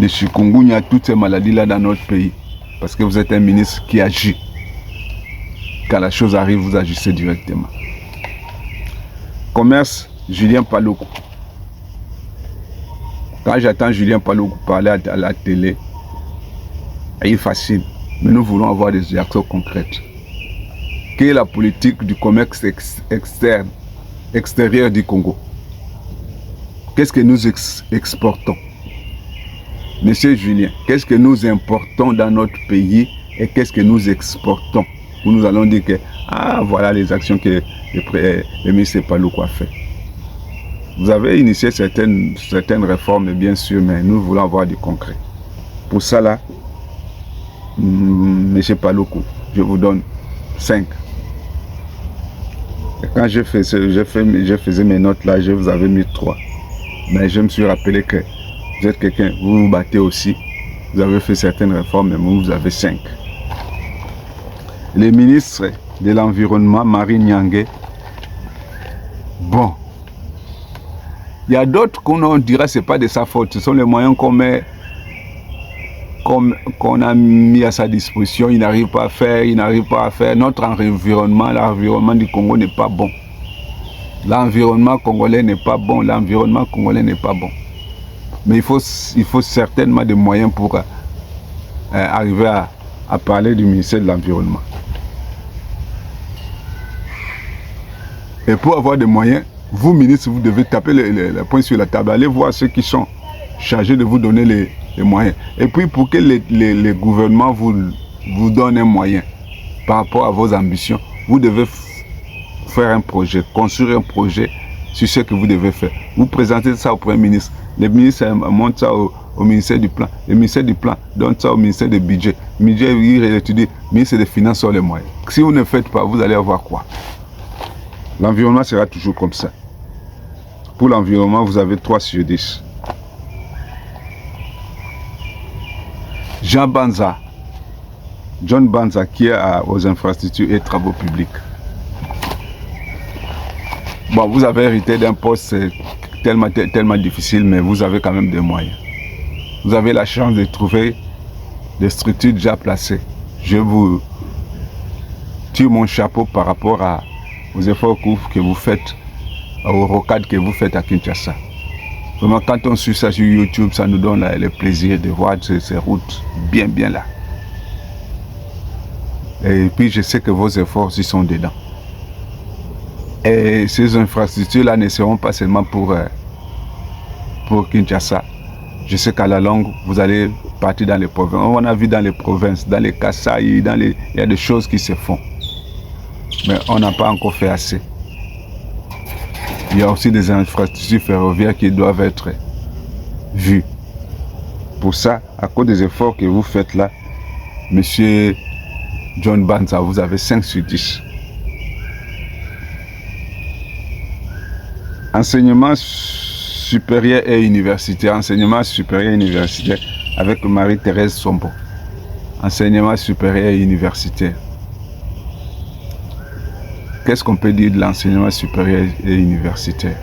A: chikungunya, toutes ces maladies-là dans notre pays. Parce que vous êtes un ministre qui agit. Quand la chose arrive, vous agissez directement. Commerce, Julien Paluku. Quand j'attends Julien Paluku parler à la télé, il est facile. Mais nous voulons avoir des actions concrètes. Quelle est la politique du commerce extérieur du Congo? Qu'est-ce que nous exportons? Monsieur Julien, qu'est-ce que nous importons dans notre pays et qu'est-ce que nous exportons? Où nous allons dire que, voilà les actions que le ministre Paluku a fait. Vous avez initié certaines réformes, bien sûr, mais nous voulons avoir du concret. Pour ça, là, monsieur Paluku, je vous donne 5. Et quand je faisais mes notes là, je vous avais mis 3. Mais je me suis rappelé que vous êtes quelqu'un, vous vous battez aussi. Vous avez fait certaines réformes, mais vous avez 5. Les ministres de l'Environnement, Marie Nyangué, bon. Il y a d'autres qu'on dira que ce n'est pas de sa faute. Ce sont les moyens qu'on a mis à sa disposition. Il n'arrive pas à faire. Notre environnement, l'environnement du Congo n'est pas bon. L'environnement congolais n'est pas bon. Mais il faut certainement des moyens pour arriver à parler du ministère de l'Environnement. Et pour avoir des moyens, vous, ministres, vous devez taper les points sur la table. Allez voir ceux qui sont chargés de vous donner les moyens. Et puis, pour que les gouvernements vous donnent un moyen par rapport à vos ambitions, vous devez faire un projet, construire un projet sur ce que vous devez faire. Vous présentez ça au Premier ministre. Le ministre monte ça au ministère du Plan. Le ministère du Plan donne ça au ministère du Budget. Le budget, il étudie. Le ministère des Finances sur les moyens. Si vous ne faites pas, vous allez avoir quoi? L'environnement sera toujours comme ça. Pour l'environnement, vous avez 3 sur 10. John Banza, qui est aux infrastructures et travaux publics. Bon, vous avez hérité d'un poste tellement difficile, mais vous avez quand même des moyens. Vous avez la chance de trouver des structures déjà placées. Je vous tire mon chapeau par rapport aux efforts que vous faites, aux rocades que vous faites à Kinshasa. Vraiment, quand on suit ça sur YouTube, ça nous donne le plaisir de voir ces routes bien là. Et puis, je sais que vos efforts aussi sont dedans. Et ces infrastructures-là ne seront pas seulement pour Kinshasa. Je sais qu'à la longue, vous allez partir dans les provinces. On a vu dans les provinces, dans les Kasaï, il y a des choses qui se font. Mais on n'a pas encore fait assez. Il y a aussi des infrastructures ferroviaires qui doivent être vues. Pour ça, à cause des efforts que vous faites là, Monsieur John Banza, vous avez 5 sur 10. Enseignement supérieur et universitaire. Enseignement supérieur et universitaire avec Marie-Thérèse Sombo. Enseignement supérieur et universitaire. Qu'est-ce qu'on peut dire de l'enseignement supérieur et universitaire?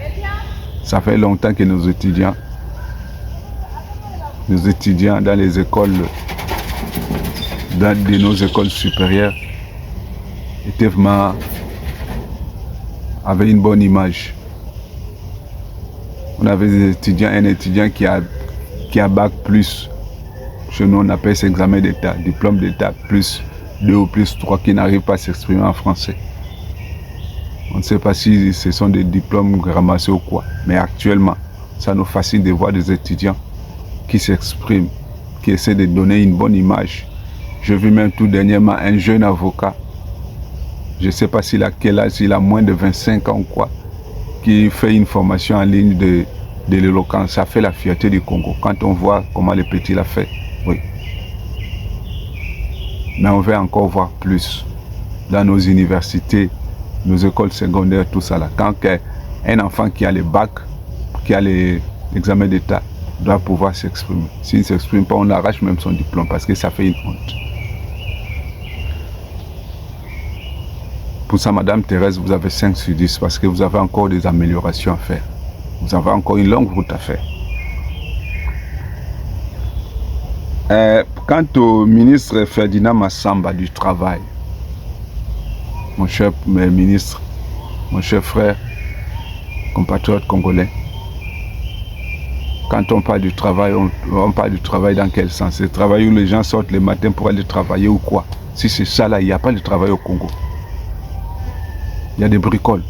A: Ça fait longtemps que nos étudiants dans les écoles, de nos écoles supérieures, étaient vraiment, avaient une bonne image. On avait un étudiant qui a bac plus, chez nous on appelle ça examen d'état, diplôme d'état plus 2 ou plus 3 qui n'arrive pas à s'exprimer en français. On ne sait pas si ce sont des diplômes ramassés ou quoi, mais actuellement, ça nous fascine de voir des étudiants qui s'expriment, qui essaient de donner une bonne image. Je vis même tout dernièrement un jeune avocat, je ne sais pas s'il a quel âge, s'il a moins de 25 ans ou quoi, qui fait une formation en ligne de l'éloquence. Ça fait la fierté du Congo quand on voit comment le petit l'a fait. Oui. Mais on veut encore voir plus dans nos universités, nos écoles secondaires, tout ça là. Quand un enfant qui a le bac, qui a l'examen d'état, doit pouvoir s'exprimer. S'il ne s'exprime pas, on arrache même son diplôme parce que ça fait une honte. Pour ça, Madame Thérèse, vous avez 5 sur 10 parce que vous avez encore des améliorations à faire. Vous avez encore une longue route à faire. Quant au ministre Ferdinand Massamba du Travail, mon cher ministre, mon cher frère, compatriote congolais, quand on parle du travail, on parle du travail dans quel sens? Le travail où les gens sortent le matin pour aller travailler ou quoi? Si c'est ça là, il n'y a pas de travail au Congo. Il y a des bricoles.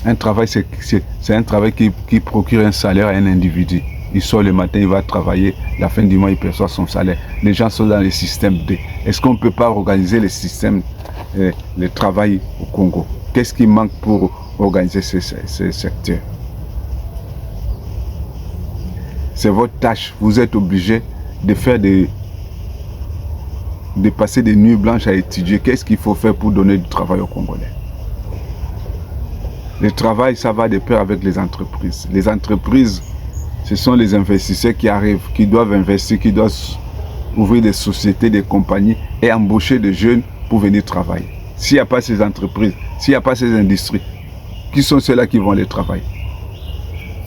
A: Un travail, c'est un travail qui procure un salaire à un individu. Il sort le matin, il va travailler, la fin du mois, il perçoit son salaire. Les gens sont dans le système D. Est-ce qu'on ne peut pas organiser le système, le travail au Congo? Qu'est-ce qui manque pour organiser ce secteur? C'est votre tâche. Vous êtes obligé de faire de passer des nuits blanches à étudier. Qu'est-ce qu'il faut faire pour donner du travail aux Congolais? Le travail, ça va de pair avec les entreprises. Les entreprises, ce sont les investisseurs qui arrivent, qui doivent investir, qui doivent ouvrir des sociétés, des compagnies et embaucher des jeunes pour venir travailler. S'il n'y a pas ces entreprises, s'il n'y a pas ces industries, qui sont ceux-là qui vont aller travailler?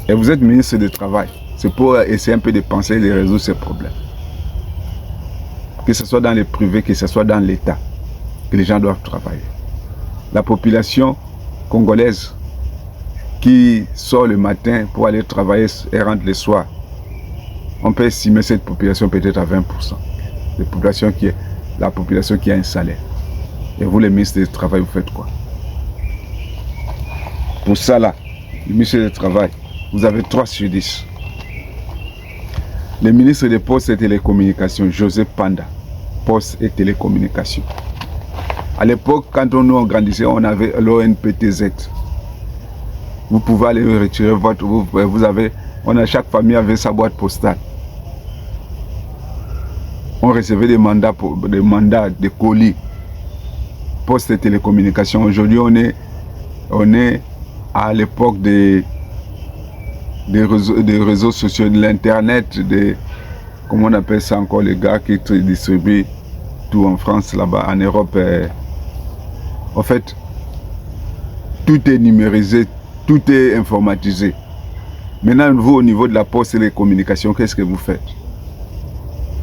A: Et vous êtes ministre du Travail. C'est pour essayer un peu de penser et de résoudre ces problèmes. Que ce soit dans le privé, que ce soit dans l'État, que les gens doivent travailler. La population congolaise qui sort le matin pour aller travailler et rentre le soir, on peut estimer cette population peut-être à 20%. La population qui a un salaire. Et vous, les ministres du Travail, vous faites quoi? Pour ça là, le ministre du Travail, vous avez 3 sur 10. Le ministre des Postes et Télécommunications, Joseph Panda, Postes et Télécommunications. À l'époque, quand on nous grandissait, on avait l'ONPTZ. Vous pouvez aller retirer votre... chaque famille avait sa boîte postale. On recevait des mandats, des colis. Postes et Télécommunications. Aujourd'hui, on est à l'époque des réseaux sociaux, de l'internet, comment on appelle ça encore, les gars qui distribuent tout en France, là-bas, en Europe. En fait, tout est numérisé, tout est informatisé. Maintenant, vous, au niveau de la poste et des communications, qu'est-ce que vous faites?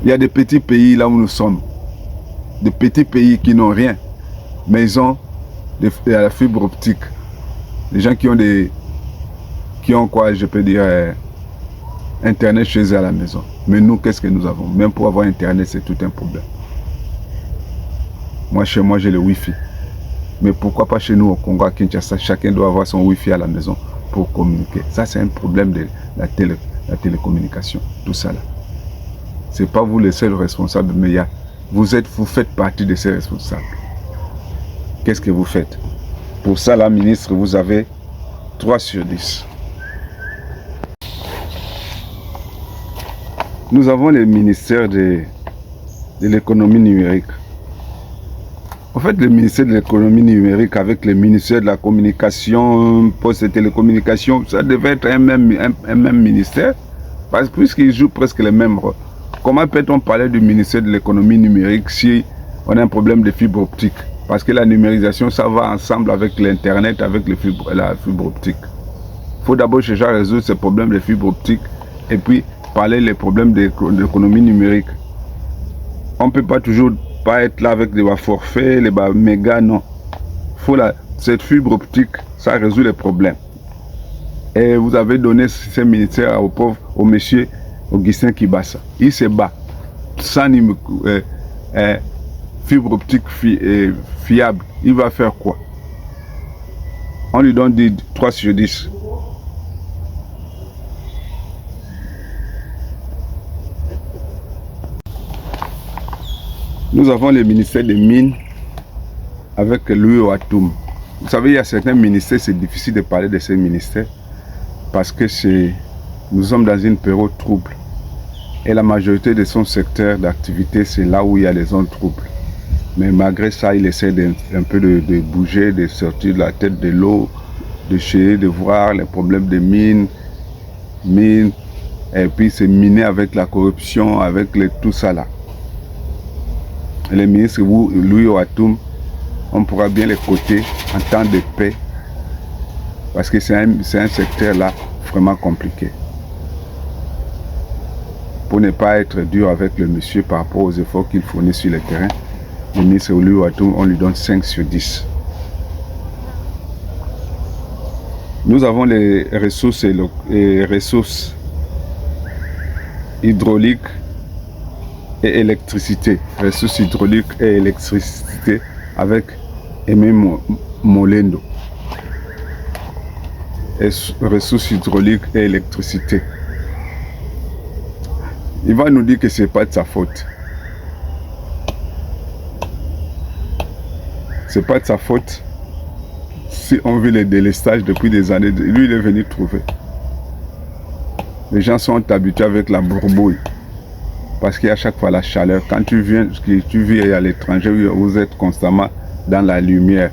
A: Il y a des petits pays là où nous sommes, des petits pays qui n'ont rien, mais ils ont la fibre optique. Les gens qui ont quoi, je peux dire, Internet chez eux à la maison. Mais nous, qu'est-ce que nous avons? Même pour avoir Internet, c'est tout un problème. Moi, chez moi, j'ai le Wi-Fi. Mais pourquoi pas chez nous au Congo, à Kinshasa, chacun doit avoir son Wi-Fi à la maison pour communiquer. Ça, c'est un problème de la télécommunication, tout ça là. Ce n'est pas vous les seuls responsables, mais vous faites partie de ces responsables. Qu'est-ce que vous faites? Pour ça, la ministre, vous avez 3 sur 10. Nous avons le ministère de l'économie numérique. En fait, le ministère de l'économie numérique avec le ministère de la communication, poste et télécommunications, ça devait être un même ministère, parce que puisqu'ils jouent presque les mêmes rôles. Comment peut-on parler du ministère de l'économie numérique si on a un problème de fibre optique? Parce que la numérisation, ça va ensemble avec l'Internet, avec la fibre optique. Il faut d'abord chercher à résoudre ces problèmes de fibre optique et puis parler des problèmes de l'économie numérique. On ne peut pas toujours pas être là avec les forfaits, les méga, non. Cette fibre optique, ça résout les problèmes. Et vous avez donné ce ministère au monsieur Augustin Kibassa. Il se bat. Sans fibre optique fiable, il va faire quoi? On lui donne 3 sur 10. Nous avons le ministère des Mines avec Louis Ouatoum. Vous savez, il y a certains ministères, c'est difficile de parler de ces ministères parce que nous sommes dans une période trouble. Et la majorité de son secteur d'activité, c'est là où il y a les zones troubles. Mais malgré ça, il essaie un peu de bouger, de sortir de la tête de l'eau, de voir les problèmes des mines, et puis c'est miner avec la corruption, avec tout ça là. Les ministres Louis Ouatoum, on pourra bien les coter en temps de paix parce que c'est un secteur là vraiment compliqué. Pour ne pas être dur avec le monsieur par rapport aux efforts qu'il fournit sur le terrain, le ministre Louis Ouatoum, on lui donne 5 sur 10. Nous avons les ressources hydrauliques et électricité, ressources hydrauliques et électricité avec Aimé Molendo. Et ressources hydrauliques et électricité. Il va nous dire que ce n'est pas de sa faute. Ce n'est pas de sa faute si on veut le délestage depuis des années. Lui, il est venu trouver. Les gens sont habitués avec la bourbouille. Parce qu'il y a chaque fois la chaleur. Quand tu vis à l'étranger, vous êtes constamment dans la lumière.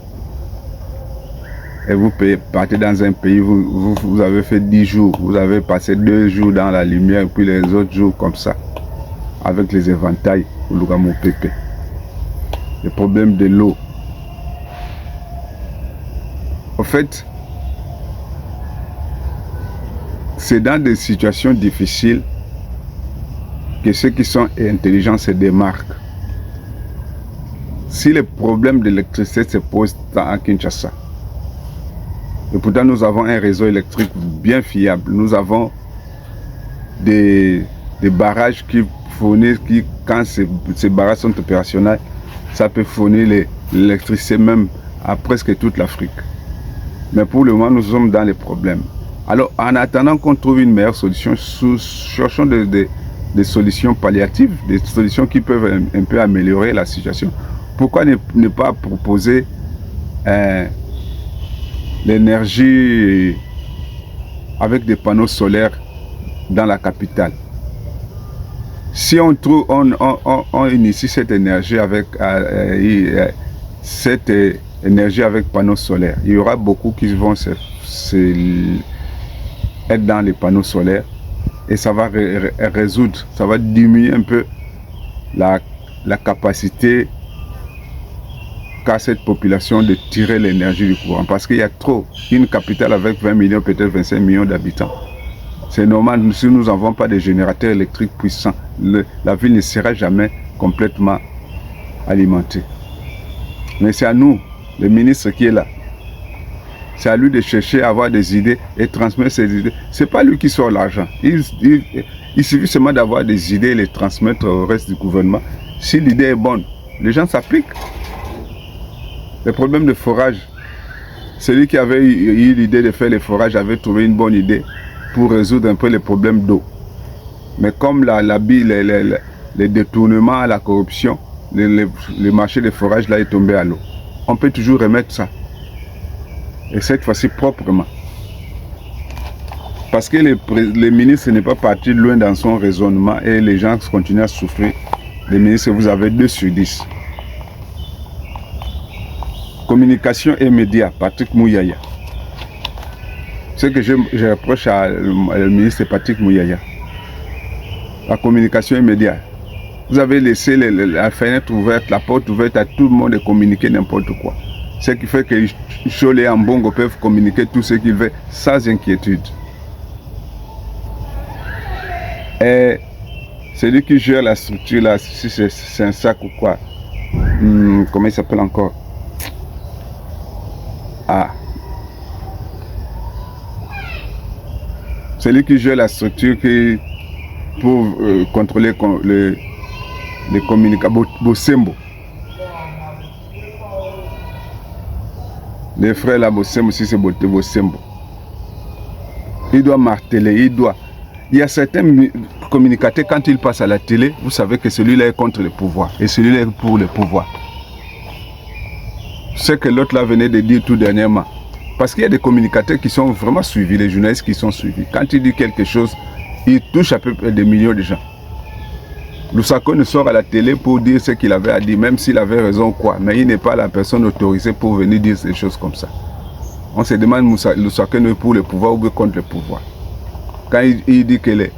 A: Et vous partez dans un pays, vous avez fait 10 jours, vous avez passé 2 jours dans la lumière, et puis les autres jours comme ça, avec les éventails, le pépé. Le problème de l'eau. En fait, c'est dans des situations difficiles que ceux qui sont intelligents se démarquent. Si les problèmes d'électricité se posent à Kinshasa, et pourtant nous avons un réseau électrique bien fiable, nous avons des barrages qui fournissent, quand ces barrages sont opérationnels, ça peut fournir l'électricité même à presque toute l'Afrique. Mais pour le moment, nous sommes dans les problèmes. Alors, en attendant qu'on trouve une meilleure solution, cherchons des solutions palliatives, des solutions qui peuvent un peu améliorer la situation. Pourquoi ne pas proposer l'énergie avec des panneaux solaires dans la capitale? Si on initie cette énergie avec panneaux solaires, il y aura beaucoup qui vont être dans les panneaux solaires et ça va résoudre, ça va diminuer un peu la capacité qu'a cette population de tirer l'énergie du courant. Parce qu'il y a trop. Une capitale avec 20 millions, peut-être 25 millions d'habitants. C'est normal, si nous n'avons pas de générateurs électriques puissants, la ville ne sera jamais complètement alimentée. Mais c'est à nous, le ministre qui est là. C'est à lui de chercher à avoir des idées et transmettre ses idées. Ce n'est pas lui qui sort l'argent. Il suffit seulement d'avoir des idées et les transmettre au reste du gouvernement. Si l'idée est bonne, les gens s'appliquent. Le problème de forage, celui qui avait eu l'idée de faire les forages avait trouvé une bonne idée pour résoudre un peu les problèmes d'eau. Mais comme les détournements, la corruption, le marché des forages là est tombé à l'eau. On peut toujours remettre ça. Et cette fois-ci proprement. Parce que le ministre n'est pas parti loin dans son raisonnement et les gens continuent à souffrir. Les ministres, vous avez 2 sur 10. Communication et médias, Patrick Mouyaya. Ce que je reproche au ministre Patrick Mouyaya. La communication et médias. Vous avez laissé la fenêtre ouverte, la porte ouverte à tout le monde de communiquer n'importe quoi. Ce qui fait que Chole et Ambongo peuvent communiquer tout ce qu'ils veulent sans inquiétude. Et celui qui gère la structure là, si c'est un sac ou quoi, comment il s'appelle encore? Ah. Celui qui gère la structure pour contrôler les communicants, Bosembo. Les frères là, Bosembo, si c'est Bosembo. Il doit marteler, il y a certains communicateurs, quand ils passent à la télé, vous savez que celui-là est contre le pouvoir et celui-là est pour le pouvoir. Ce que l'autre là venait de dire tout dernièrement. Parce qu'il y a des communicateurs qui sont vraiment suivis, les journalistes qui sont suivis. Quand il dit quelque chose, il touche à peu près des millions de gens. Lusako ne sort à la télé pour dire ce qu'il avait à dire, même s'il avait raison ou quoi. Mais il n'est pas la personne autorisée pour venir dire des choses comme ça. On se demande Lusako est pour le pouvoir ou contre le pouvoir. Quand il dit que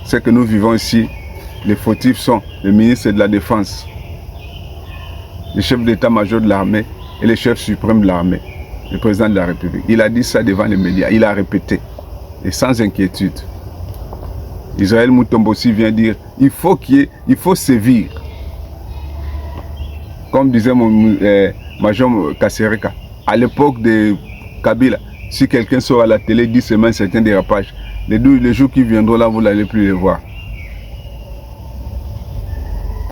A: ce que nous vivons ici, les fautifs sont le ministre de la Défense, le chef d'état-major de l'armée et le chef suprême de l'armée, le président de la République. Il a dit ça devant les médias, il a répété, et sans inquiétude. Israël Mutombo aussi vient dire, il faut sévir. Comme disait mon major Kassereka, à l'époque de Kabila, si quelqu'un sort à la télé, dit seulement certains dérapages, les jours qui viendront là, vous n'allez plus les voir.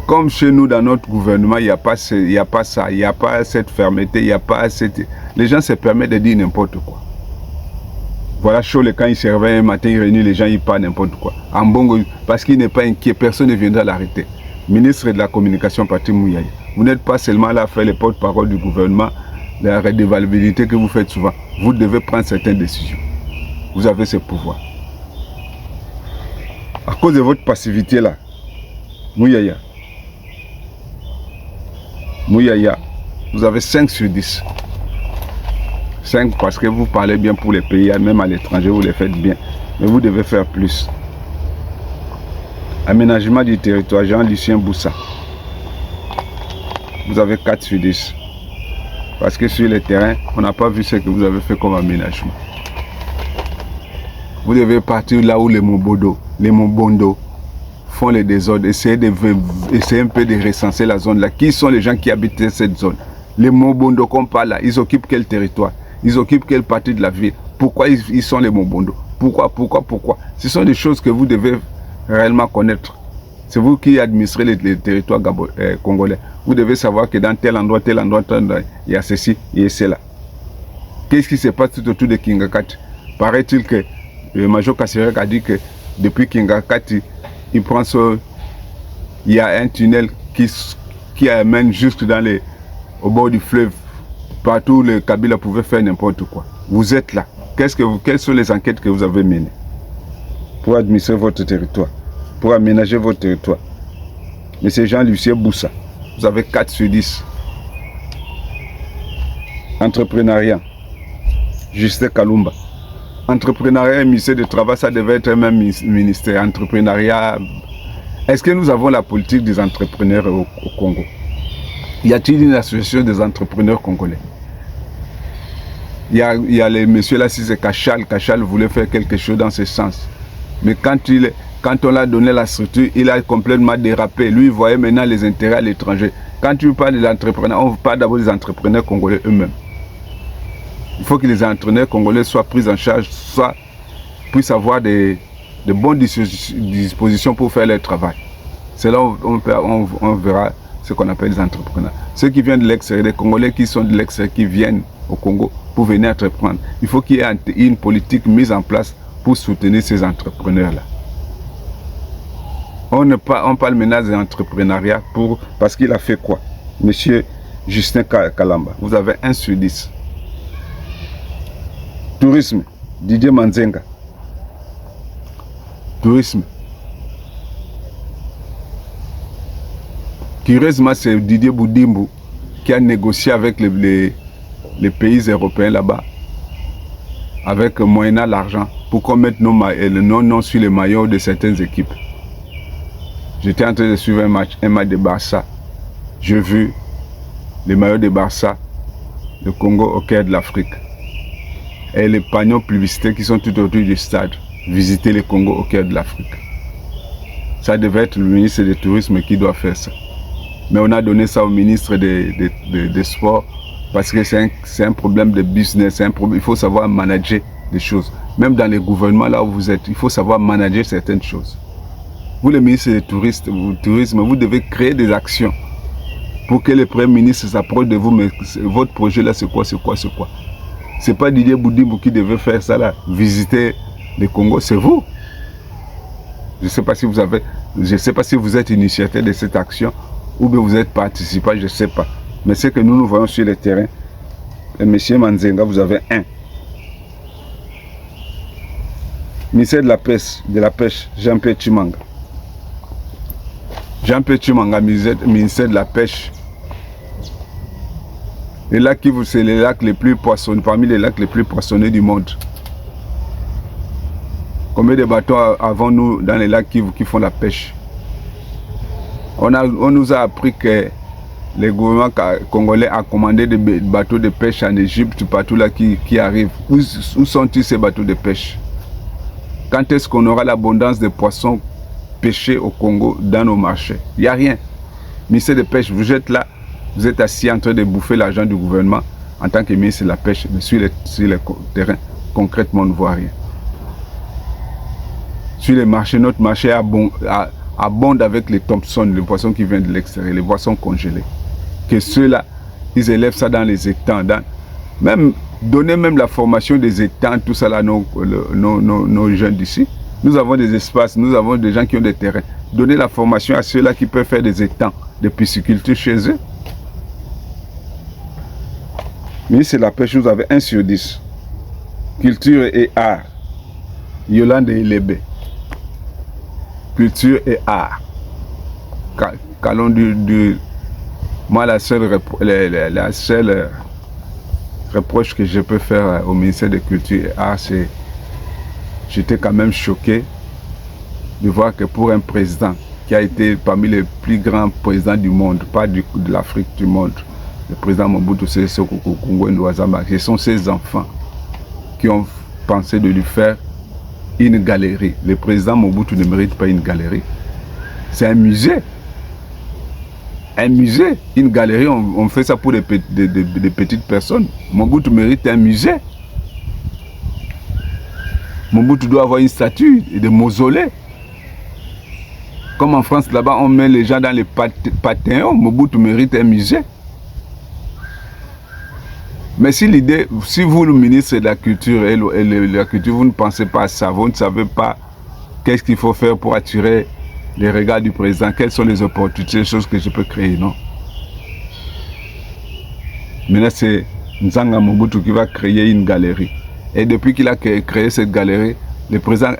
A: Comme chez nous, dans notre gouvernement, il n'y a pas ça, il n'y a pas cette fermeté, il n'y a pas cette... Les gens se permettent de dire n'importe quoi. Voilà, Chole, quand il se réveille un matin, il réunit les gens, il parle n'importe quoi. En Bongo, parce qu'il n'est pas inquiet, personne ne viendra l'arrêter. Ministre de la Communication, Patrick Mouyaya, vous n'êtes pas seulement là à faire les porte-parole du gouvernement, la redevabilité que vous faites souvent. Vous devez prendre certaines décisions. Vous avez ce pouvoir. À cause de votre passivité là, Mouyaya, vous avez 5 sur 10. 5 parce que vous parlez bien pour les pays, même à l'étranger, vous les faites bien. Mais vous devez faire plus. Aménagement du territoire, Jean-Lucien Boussa. Vous avez 4 sur 10. Parce que sur le terrain, on n'a pas vu ce que vous avez fait comme aménagement. Vous devez partir là où les Mobondo font les désordres, essayer un peu de recenser la zone là. Qui sont les gens qui habitent cette zone? Les Mobondo qu'on parle là, ils occupent quel territoire? Ils occupent quelle partie de la ville? Pourquoi ils sont les Mobondo? Pourquoi? Ce sont des choses que vous devez réellement connaître. C'est vous qui administrez les territoires congolais. Vous devez savoir que dans tel endroit, il y a ceci et cela. Qu'est-ce qui se passe tout autour de Kingakati? Paraît-il que le major Kassereka a dit que depuis Kingakati, il y a un tunnel qui amène juste au bord du fleuve. Partout le Kabila pouvait faire n'importe quoi. Vous êtes là. Quelles sont les enquêtes que vous avez menées pour administrer votre territoire, pour aménager votre territoire? Monsieur Jean-Lucien Boussa, vous avez 4 sur 10. Entrepreneuriat, Justin Kalumba. Entrepreneuriat et ministère du Travail, ça devait être un même ministère. Entrepreneuriat. Est-ce que nous avons la politique des entrepreneurs au Congo? Y a-t-il une association des entrepreneurs congolais? Il y a les messieurs là, si c'est Kachal. Kachal voulait faire quelque chose dans ce sens. Mais quand on l'a donné la structure, il a complètement dérapé. Lui, il voyait maintenant les intérêts à l'étranger. Quand tu parles de l'entrepreneur, on parle d'abord des entrepreneurs congolais eux-mêmes. Il faut que les entrepreneurs congolais soient pris en charge, soit puissent avoir de bonnes dispositions pour faire leur travail. C'est là où on verra ce qu'on appelle les entrepreneurs. Ceux qui viennent de l'extérieur, les Congolais qui sont de l'extérieur, qui viennent au Congo pour venir entreprendre. Il faut qu'il y ait une politique mise en place pour soutenir ces entrepreneurs-là. On parle maintenant de l'entrepreneuriat parce qu'il a fait quoi? Monsieur Justin Kalamba, vous avez 1 sur 10. Tourisme, Didier Manzenga. Tourisme. Curieusement, c'est Didier Boudimbo qui a négocié avec les pays européens là-bas, avec moyennant l'argent, pour qu'on mette le nom sur les maillots de certaines équipes. J'étais en train de suivre un match de Barça. J'ai vu les maillots de Barça, le Congo au cœur de l'Afrique. Et les panneaux publicitaires qui sont tout autour du stade. Visiter le Congo au cœur de l'Afrique. Ça devait être le ministre du Tourisme qui doit faire ça. Mais on a donné ça au ministre des Sports parce que c'est un problème de business. Il faut savoir manager les choses. Même dans les gouvernements là où vous êtes, il faut savoir manager certaines choses. Vous, le ministre du Tourisme, vous devez créer des actions pour que le Premier ministre s'approche de vous. Mais votre projet là, c'est quoi? C'est pas Didier Boudimou qui devait faire ça là, visiter le Congo, c'est vous. Je ne sais pas si vous êtes initiateur de cette action ou bien vous êtes participant, je ne sais pas. Mais ce que nous voyons sur le terrain, monsieur Manzenga, vous avez un. Ministère de la pêche, Jean-Pierre Chimanga. Jean-Pierre Chimanga, ministère de la pêche. Les lacs Kivu, c'est les lacs les plus poissonneux, parmi les lacs les plus poissonneux du monde. Combien de bateaux avons-nous dans les lacs Kivu qui font la pêche? On nous a appris que le gouvernement congolais a commandé des bateaux de pêche en Égypte, partout là qui arrivent. Où sont-ils ces bateaux de pêche? Quand est-ce qu'on aura l'abondance de poissons pêchés au Congo dans nos marchés? Il n'y a rien. Ministère de pêche, vous êtes là, vous êtes assis en train de bouffer l'argent du gouvernement en tant que ministre de la pêche, mais sur le terrain, concrètement, on ne voit rien. Sur les marchés, notre marché abonde avec les Thompson, les poissons qui viennent de l'extérieur, les poissons congelés. Que ceux-là, ils élèvent ça dans les étangs. Donner même la formation des étangs, tout ça là, nos jeunes d'ici. Nous avons des espaces, nous avons des gens qui ont des terrains. Donner la formation à ceux-là qui peuvent faire des étangs de pisciculture chez eux. Mais c'est la pêche, vous avez 1 sur 10. Culture et art. Yolande Elebe. Culture et art. Moi, la seule reproche que je peux faire au ministère de Culture et Art, c'est j'étais quand même choqué de voir que pour un président qui a été parmi les plus grands présidents du monde, pas de l'Afrique, du monde, le président Mobutu Sese Seko Congo Ndouazama, ce sont ses enfants qui ont pensé de lui faire une galerie. Le président Mobutu ne mérite pas une galerie. C'est un musée. Un musée, une galerie, on fait ça pour des petites personnes. Mobutu mérite un musée. Mobutu doit avoir une statue et des mausolées. Comme en France, là-bas, on met les gens dans les panthéons. Mobutu mérite un musée. Mais si vous, le ministre de la Culture et la Culture, vous ne pensez pas à ça, vous ne savez pas qu'est-ce qu'il faut faire pour attirer les regards du président, quelles sont les opportunités, les choses que je peux créer, non? Maintenant, c'est Nzanga Mobutu qui va créer une galerie. Et depuis qu'il a créé cette galerie, le président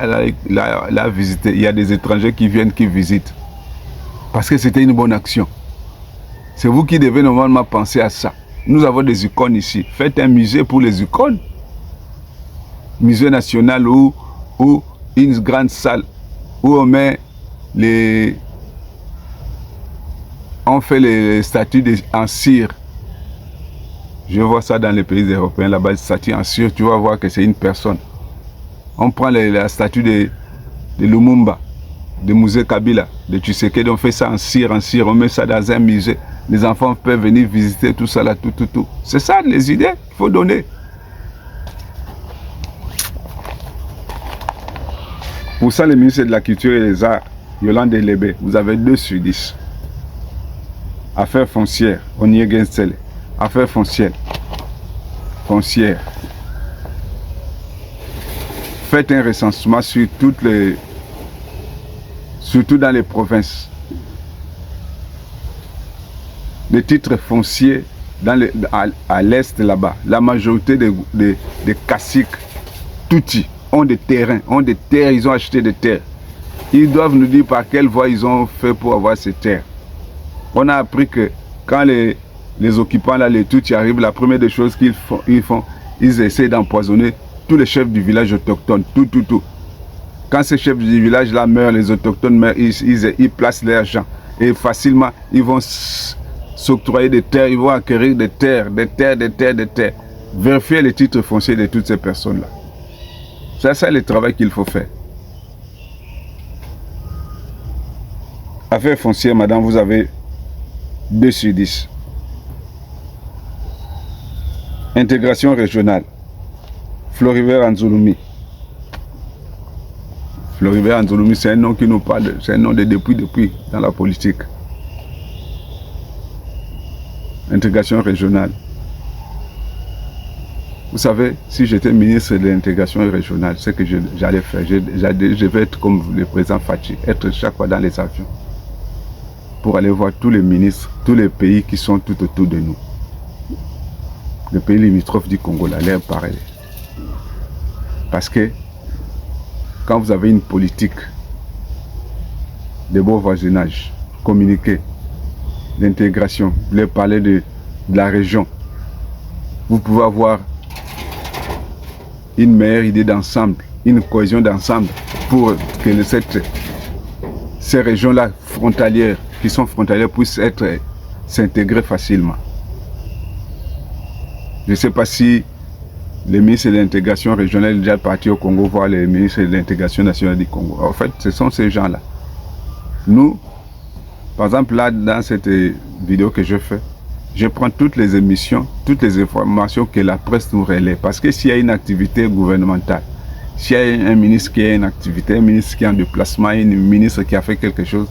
A: l'a visité. Il y a des étrangers qui viennent, qui visitent. Parce que c'était une bonne action. C'est vous qui devez normalement penser à ça. Nous avons des icônes ici. Faites un musée pour les icônes. Musée national ou une grande salle où on met on fait les statues en cire. Je vois ça dans les pays européens, là-bas, les statues en cire, tu vas voir que c'est une personne. On prend la statue de Lumumba, de Musée Kabila, de Tshisekedi, on fait ça en cire, on met ça dans un musée. Les enfants peuvent venir visiter tout ça là, tout. C'est ça les idées qu'il faut donner. Pour ça, le ministre de la Culture et des Arts, Yolande Elebe, vous avez 2 sur 10. Affaires foncières, on y est gainsel. Affaires foncières. Faites un recensement sur surtout dans les provinces. Les titres fonciers à l'est là-bas, la majorité des caciques, toutis, ont des terrains, ils ont acheté des terres. Ils doivent nous dire par quelle voie ils ont fait pour avoir ces terres. On a appris que quand les occupants là, les tout, ils arrivent, la première des choses qu'ils font, ils essaient d'empoisonner tous les chefs du village autochtone, tout. Quand ces chefs du village là meurent, les autochtones meurent, ils placent leurs gens. Et facilement, ils vont s'octroyer des terres, ils vont acquérir des terres. Vérifier les titres fonciers de toutes ces personnes-là. C'est ça le travail qu'il faut faire. Affaires foncières, madame, vous avez 2 sur 10. Intégration régionale. Floribert Anzouloumi. Floribert Anzouloumi, c'est un nom qui nous parle, c'est un nom de depuis dans la politique. Intégration régionale. Vous savez, si j'étais ministre de l'intégration régionale, c'est que j'allais faire. Je vais être comme le président Fachi, être chaque fois dans les avions, pour aller voir tous les ministres, tous les pays qui sont tout autour de nous. Le pays limitrophe du Congo, là, l'air pareil. Parce que quand vous avez une politique de bon voisinage, communiquer, d'intégration, vous voulez parler de la région, vous pouvez avoir une meilleure idée d'ensemble, une cohésion d'ensemble pour que ces régions-là frontalières, qui sont frontalières, puissent s'intégrer facilement. Je ne sais pas si le ministre de l'intégration régionale est déjà parti au Congo voir le ministre de l'intégration nationale du Congo. En fait, ce sont ces gens-là. Nous, par exemple, là, dans cette vidéo que je fais, je prends toutes les émissions, toutes les informations que la presse nous relaie. Parce que s'il y a une activité gouvernementale, s'il y a un ministre qui a une activité, un ministre qui est en déplacement, un ministre qui a fait quelque chose,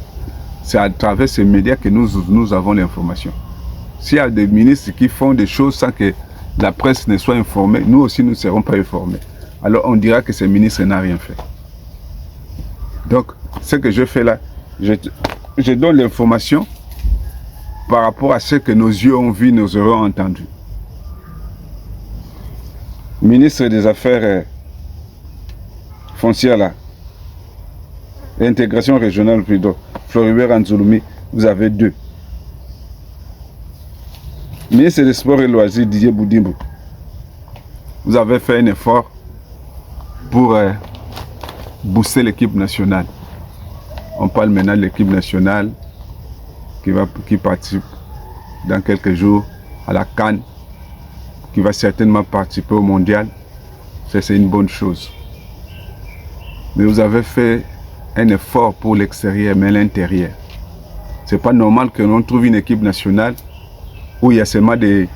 A: c'est à travers ces médias que nous avons l'information. S'il y a des ministres qui font des choses sans que la presse ne soit informée, nous aussi nous ne serons pas informés. Alors on dira que ce ministre n'a rien fait. Donc, ce que je fais là, je donne l'information par rapport à ce que nos yeux ont vu, nos oreilles ont entendu. Ministre des Affaires foncières là, intégration régionale plutôt, Floribert Anzouloumi, vous avez 2. Ministre des Sports et Loisirs, Didier Boudimbo, vous avez fait un effort pour booster l'équipe nationale. On parle maintenant de l'équipe nationale qui participe dans quelques jours à la CAN, qui va certainement participer au mondial. C'est une bonne chose. Mais vous avez fait un effort pour l'extérieur, mais l'intérieur. C'est pas normal que l'on trouve une équipe nationale où il y a seulement des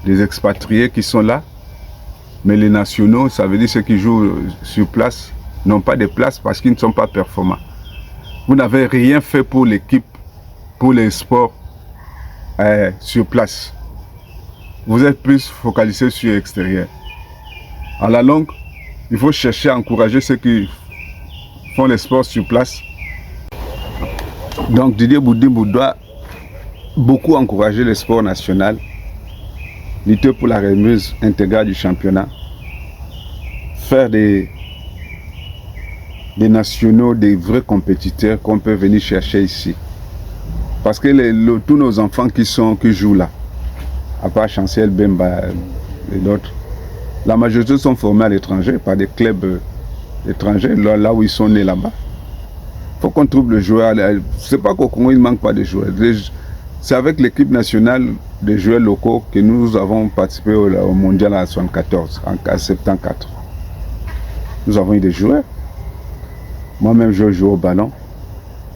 A: expatriés qui sont là, mais les nationaux, ça veut dire ceux qui jouent sur place, n'ont pas de place parce qu'ils ne sont pas performants. Vous n'avez rien fait pour l'équipe, pour les sports sur place. Vous êtes plus focalisé sur l'extérieur. À la longue, il faut chercher à encourager ceux qui font les sports sur place. Donc Didier Boudimbo doit beaucoup encourager le sport national, lutter pour la remise intégrale du championnat, faire des nationaux, des vrais compétiteurs qu'on peut venir chercher ici. Parce que tous nos enfants qui jouent là, à part Chancel, Bemba et d'autres, la majorité sont formés à l'étranger, par des clubs étrangers, là où ils sont nés là-bas. Il faut qu'on trouve le joueur. C'est pas qu'au Congo, il ne manque pas de joueurs. C'est avec l'équipe nationale des joueurs locaux que nous avons participé au mondial en 1974, en 1974. Nous avons eu des joueurs. Moi-même, je jouais au ballon.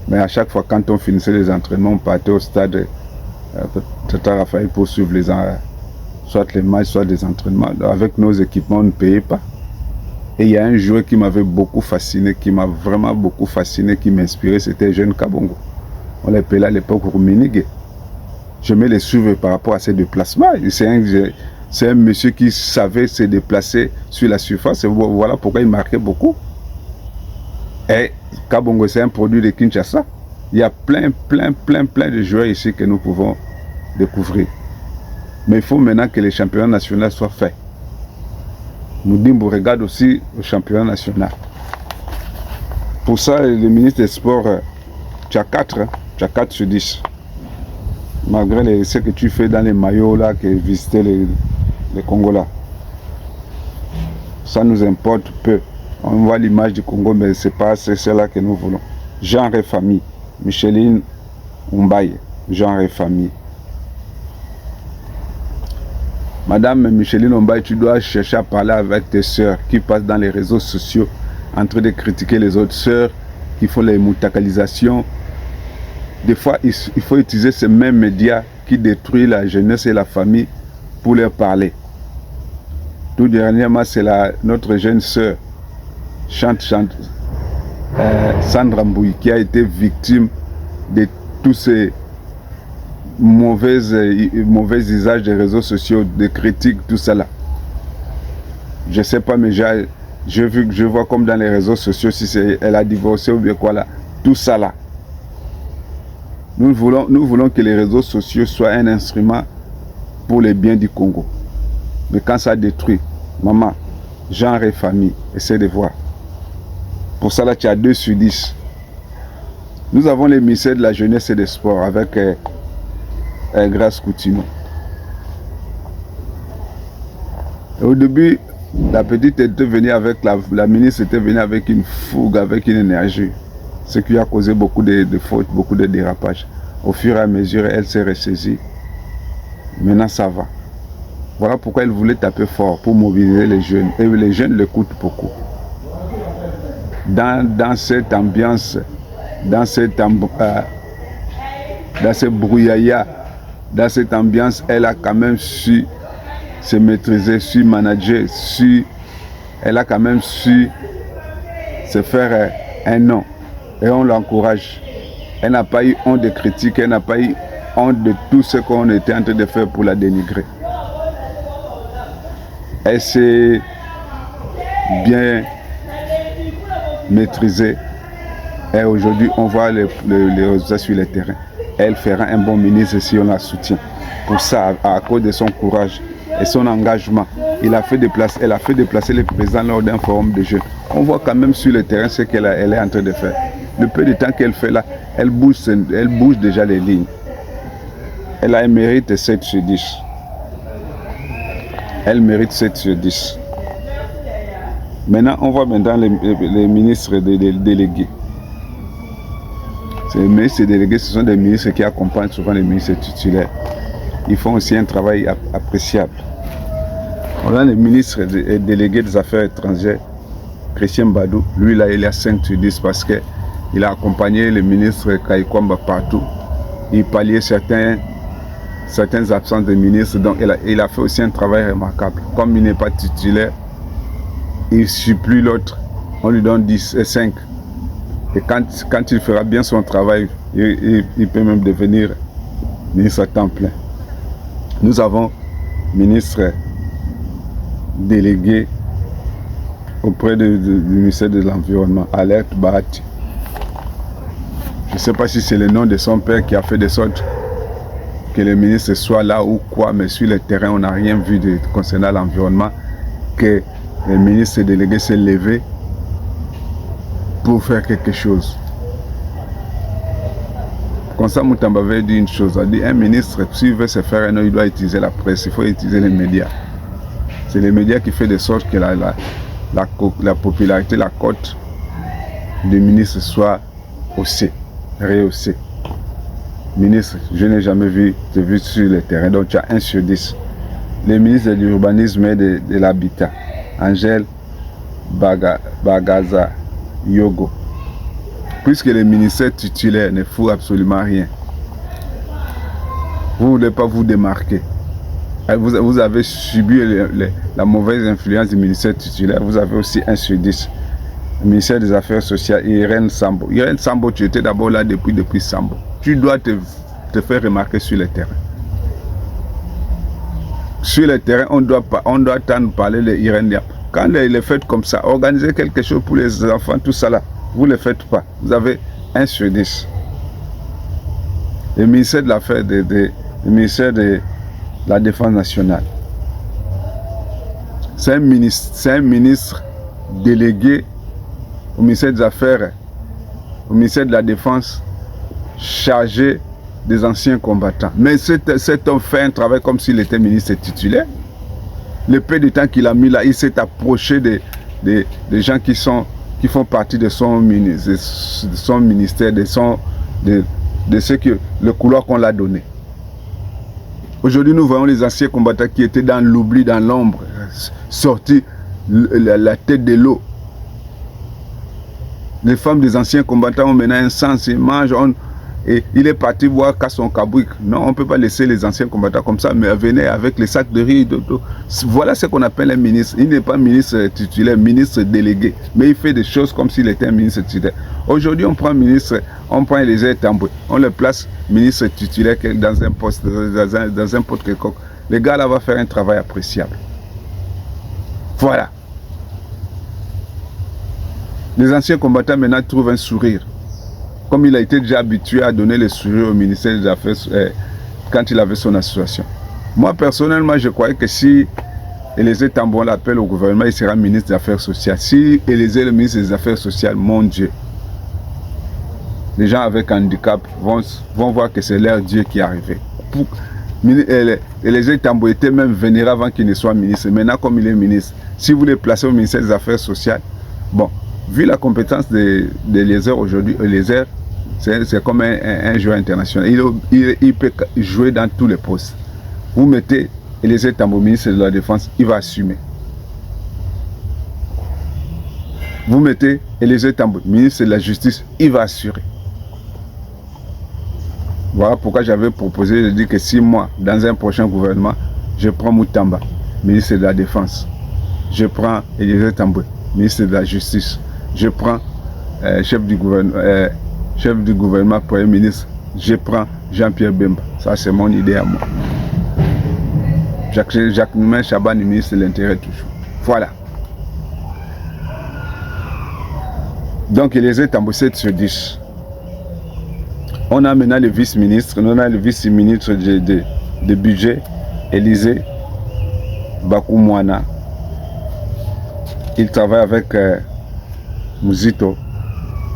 A: Mais à chaque fois, quand on finissait les entraînements, on partait au stade Tata Raphaël pour suivre soit les matchs, soit les entraînements. Avec nos équipements, on ne payait pas. Et il y a un joueur qui m'avait beaucoup fasciné, qui m'a vraiment beaucoup fasciné, qui m'inspirait, c'était Jeune Kabongo. On l'appelait à l'époque Ruminigué. Je me les suivre par rapport à ses déplacements. C'est un monsieur qui savait se déplacer sur la surface. Et voilà pourquoi il marquait beaucoup. Et Kabongo, c'est un produit de Kinshasa. Il y a plein de joueurs ici que nous pouvons découvrir. Mais il faut maintenant que les championnats nationaux soient faits. Moudimbo regarde aussi le championnat national. Pour ça, le ministre des Sports, tu as 4 sur 10. Malgré ce que tu fais dans les maillots là, que visiter les Congolais. Ça nous importe peu. On voit l'image du Congo, mais c'est pas cela que nous voulons. Genre et famille. Micheline Umbaye, genre et famille. Madame Micheline Umbaye, tu dois chercher à parler avec tes sœurs qui passent dans les réseaux sociaux en train de critiquer les autres sœurs qui font les moutakalisations. Des fois, il faut utiliser ces mêmes médias qui détruisent la jeunesse et la famille pour leur parler. Tout dernièrement, c'est notre jeune sœur, Sandra Mbouy, qui a été victime de tous ces mauvais usages des réseaux sociaux, de critiques, tout cela. Je ne sais pas, mais je vois comme dans les réseaux sociaux, si elle a divorcé ou bien quoi là, tout ça là. Nous voulons que les réseaux sociaux soient un instrument pour les biens du Congo. Mais quand ça détruit, maman, genre et famille, essaie de voir. Pour ça là, tu as 2 sur 10. Nous avons les ministères de la jeunesse et des sports avec Grace Coutinho. Et au début, la petite était venue avec la ministre était venue avec une fougue, avec une énergie. Ce qui a causé beaucoup de fautes, beaucoup de dérapages. Au fur et à mesure, elle s'est ressaisie. Maintenant, ça va. Voilà pourquoi elle voulait taper fort pour mobiliser les jeunes. Et les jeunes l'écoutent beaucoup. Dans cette ambiance, dans ce brouillaya, dans cette ambiance, elle a quand même su se maîtriser, su manager, elle a quand même su se faire un nom. Et on l'encourage. Elle n'a pas eu honte de critiquer, elle n'a pas eu honte de tout ce qu'on était en train de faire pour la dénigrer. Elle s'est bien maîtrisée. Et aujourd'hui, on voit les résultats sur le terrain. Elle fera un bon ministre si on la soutient. Pour ça, à cause de son courage et son engagement, elle a fait déplacer le président lors d'un forum de jeunes. On voit quand même sur le terrain ce qu'elle est en train de faire. Le peu de temps qu'elle fait là, elle bouge déjà les lignes. Elle a un mérite 7 sur 10. Elle mérite 7 sur 10. Maintenant, on voit maintenant les ministres délégués. Les ministres délégués, ce sont des ministres qui accompagnent souvent les ministres titulaires. Ils font aussi un travail appréciable. On a le ministre délégué des Affaires étrangères, Christian Badou. Lui, là, il a 5 sur 10 parce qu'il a accompagné le ministre Kaikwamba partout. Il palliait certaines absences de ministres. Donc, il a fait aussi un travail remarquable. Comme il n'est pas titulaire, il ne supplée l'autre. On lui donne 10 et 5. Et quand il fera bien son travail, il peut même devenir ministre à temps plein. Nous avons ministre délégué auprès du ministère de l'Environnement, Alerte Bahati. Je ne sais pas si c'est le nom de son père qui a fait de sorte que le ministre soit là ou quoi, mais sur le terrain, on n'a rien vu concernant l'environnement, que le ministre délégué s'est levé pour faire quelque chose. Comme ça, Moutamba avait dit une chose, il a dit un ministre, s'il veut se faire un nom, il doit utiliser la presse, il faut utiliser les médias. C'est les médias qui font de sorte que la popularité, la cote du ministre soit haussée, rehaussée. Ministre, je n'ai jamais vu sur le terrain, donc tu as 1 sur 10. Le ministre de l'urbanisme et de l'habitat, Angèle Bagaza Yogo. Puisque le ministère titulaire ne fout absolument rien, vous ne voulez pas vous démarquer. Vous avez subi la mauvaise influence du ministère titulaire, vous avez aussi 1 sur 10. Le ministère des Affaires sociales, Irène Sambo. Irène Sambo, tu étais d'abord là depuis Sambo. Tu dois te faire remarquer sur le terrain. Sur le terrain, on doit attendre parler de Irène Diab. Quand il est fait comme ça, organiser quelque chose pour les enfants, tout ça là, vous ne le faites pas. Vous avez 1 sur 10. Le ministère de l'Affaire, le ministère de la Défense nationale. C'est un ministre délégué au ministère des Affaires, au ministère de la Défense, chargé des anciens combattants. Mais cet homme fait un travail comme s'il était ministre titulaire. Le peu de temps qu'il a mis là, il s'est approché des gens qui font partie de son ministère, de ce que le couloir qu'on l'a donné. Aujourd'hui, nous voyons les anciens combattants qui étaient dans l'oubli, dans l'ombre, sortis la tête de l'eau. Les femmes des anciens combattants ont maintenant un sens, ils mangent, et il est parti voir Kasson Kabouik. Non, on ne peut pas laisser les anciens combattants comme ça, mais venez avec les sacs de riz. Voilà ce qu'on appelle un ministre. Il n'est pas ministre titulaire, ministre délégué, mais il fait des choses comme s'il était un ministre titulaire. Aujourd'hui, on prend Eliezer Tambwe, on le place ministre titulaire dans un poste, dans un poste quelconque. Le gars là va faire un travail appréciable. Voilà. Les anciens combattants maintenant trouvent un sourire. Comme il a été déjà habitué à donner le sourire au ministère des Affaires quand il avait son association. Moi, personnellement, je croyais que si Eliezer Tambwe l'appelle au gouvernement, il sera ministre des Affaires sociales. Si Eliezer est le ministre des Affaires sociales, mon Dieu, les gens avec handicap vont voir que c'est leur Dieu qui est arrivé. Eliezer Tambwe était même vénéré avant qu'il ne soit ministre. Maintenant, comme il est ministre, si vous le placez au ministère des Affaires sociales, bon, vu la compétence d'Eliezer aujourd'hui, Eliezer, c'est comme un joueur international. Il peut jouer dans tous les postes. Vous mettez Eliezer Tambwe, ministre de la Défense, il va assumer. Vous mettez Eliezer Tambwe, ministre de la Justice, il va assurer. Voilà pourquoi j'avais proposé de dire que si moi, dans un prochain gouvernement, je prends Moutamba, ministre de la Défense, je prends Eliezer Tambwe, ministre de la Justice, je prends chef du gouvernement, Premier ministre, je prends Jean-Pierre Bemba. Ça, c'est mon idée à moi. Jacques Noumen Chaban, ministre de l'Intérieur, toujours. Voilà. Donc, Eliezer Tambwe, 7 sur 10. On a maintenant le vice-ministre, on a le vice-ministre de budget, Élisée Bakoumouana. Il travaille avec Mouzito.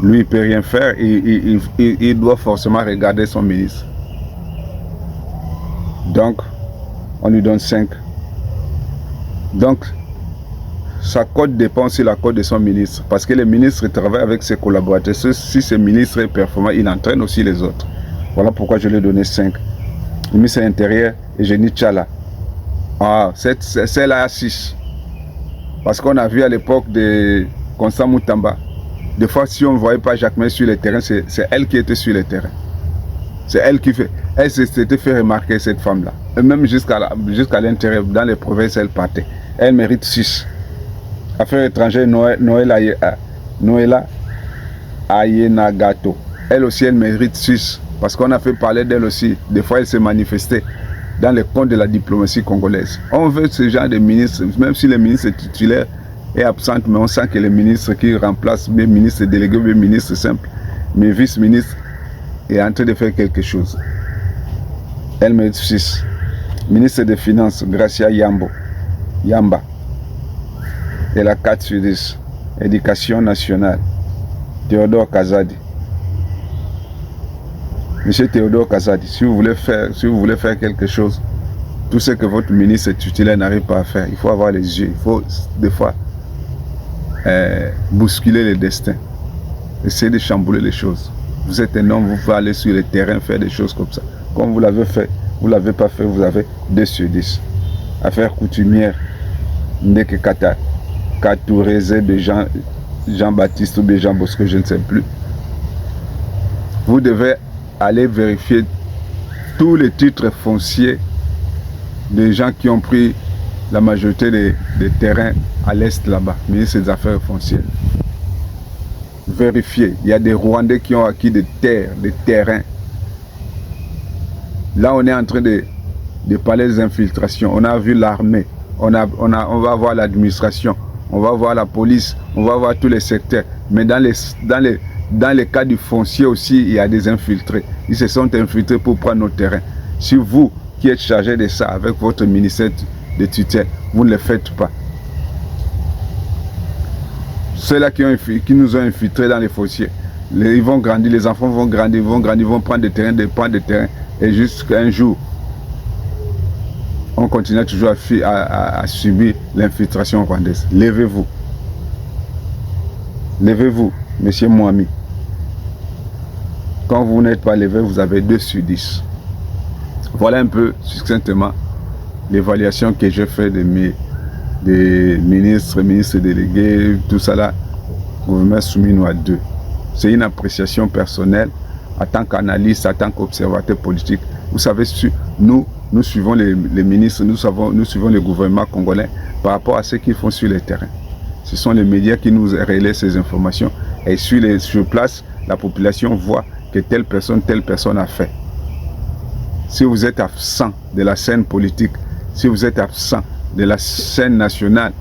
A: Lui, il ne peut rien faire, il doit forcément regarder son ministre. Donc, on lui donne 5. Donc, sa cote dépend aussi de la cote de son ministre. Parce que le ministre travaille avec ses collaborateurs. Si ce ministre est performant, il entraîne aussi les autres. Voilà pourquoi je lui ai donné 5. Le ministre de l'Intérieur, Eugénie Tchala. Ah, celle-là a 6. Parce qu'on a vu à l'époque de Constant Moutamba, des fois, si on ne voyait pas Jacques May sur le terrain, c'est elle qui était sur le terrain. C'est elle qui fait. Elle s'était fait remarquer, cette femme-là. Et même jusqu'à l'intérieur, dans les provinces, elle partait. Elle mérite 6. Affaires étrangères, Noëlla Ayenagato. Elle aussi, elle mérite 6. Parce qu'on a fait parler d'elle aussi. Des fois, elle s'est manifestée dans les comptes de la diplomatie congolaise. On veut ce genre de ministre, même si le ministre titulaire est absent, mais on sent que le ministre qui remplace mes ministres délégués, mes ministres simples, mes vice-ministres, est en train de faire quelque chose. Elle mérite 6. Ministre des Finances, Gracia Yamba. Elle a 4 sur 10. Éducation nationale, Théodore Kazadi. Monsieur Théodore Kazadi, si vous voulez faire quelque chose, tout ce que votre ministre titulaire n'arrive pas à faire, il faut avoir les yeux, il faut des fois bousculer le destin, essayer de chambouler les choses. Vous êtes un homme, vous pouvez aller sur le terrain faire des choses comme ça. Comme vous l'avez fait, vous ne l'avez pas fait, vous avez 2 sur 10. Affaire coutumière, Ndeke Kata, Katourezé de Jean-Baptiste ou de Jean Bosco, je ne sais plus. Vous devez aller vérifier tous les titres fonciers des gens qui ont pris la majorité des terrains à l'est là-bas, ministre des Affaires foncières. Vérifiez, il y a des Rwandais qui ont acquis des terres, des terrains. Là, on est en train de parler des infiltrations. On a vu l'armée, on va voir l'administration, on va voir la police, on va voir tous les secteurs. Mais dans les cas du foncier aussi, il y a des infiltrés. Ils se sont infiltrés pour prendre nos terrains. Si vous, qui êtes chargé de ça avec votre ministère de tutelle, vous ne le faites pas. Ceux-là qui nous ont infiltrés dans les fonciers, Ils vont grandir, les enfants vont grandir, ils vont prendre des terrains, et jusqu'à un jour, on continue toujours à subir l'infiltration rwandaise. Levez-vous. Levez-vous, monsieur Mohamed. Quand vous n'êtes pas levé, vous avez 2 sur 10. Voilà un peu, succinctement, l'évaluation que j'ai fait des ministres délégués, tout ça là. Gouvernement soumis nous à 2. C'est une appréciation personnelle en tant qu'analyste, en tant qu'observateur politique. Vous savez, nous suivons les ministres, nous suivons le gouvernement congolais par rapport à ce qu'ils font sur le terrain. Ce sont les médias qui nous relaient ces informations. Et sur place, la population voit que telle personne a fait. Si vous êtes absent de la scène politique, si vous êtes absent de la scène nationale,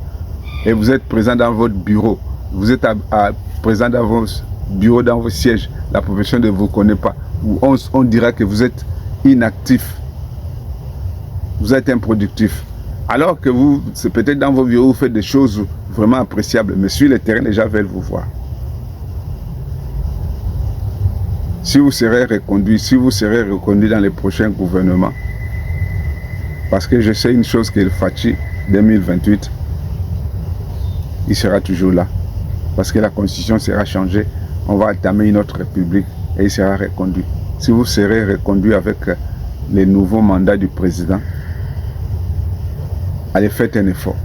A: et vous êtes présent dans votre bureau, vous êtes présent dans vos bureaux, dans vos sièges, la population ne vous connaît pas. Ou on dira que vous êtes inactif, vous êtes improductif. Alors que vous, c'est peut-être dans vos bureaux, vous faites des choses vraiment appréciables, mais sur le terrain, les gens veulent vous voir. Si vous serez reconduit, dans les prochains gouvernements, parce que je sais une chose, que le Fachi 2028, il sera toujours là. Parce que la constitution sera changée, on va entamer une autre république et il sera reconduit. Si vous serez reconduit avec les nouveaux mandats du président, allez, faites un effort.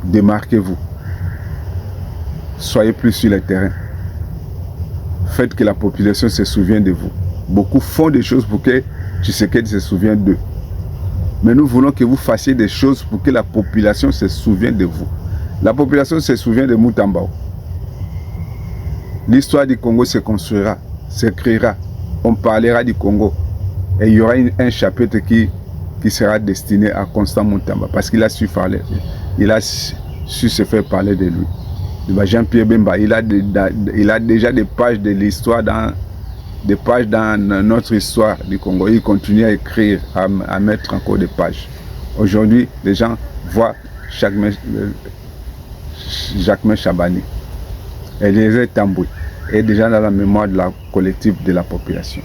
A: Démarquez-vous. Soyez plus sur le terrain. Faites que la population se souvienne de vous. Beaucoup font des choses pour que Tshisekedi se souvienne d'eux. Mais nous voulons que vous fassiez des choses pour que la population se souvienne de vous. La population se souvient de Mutambao. L'histoire du Congo se construira, s'écrira. On parlera du Congo. Et il y aura un chapitre qui sera destiné à Constant Mutamba. Parce qu'il a su parler. Il a su se faire parler de lui. Jean-Pierre Bemba, il a déjà des pages de l'histoire dans notre histoire du Congo. Il continue à écrire, à mettre encore des pages. Aujourd'hui, les gens voient Jacquemain Chabani. Eliezer Tambouy est déjà dans la mémoire de la collective de la population.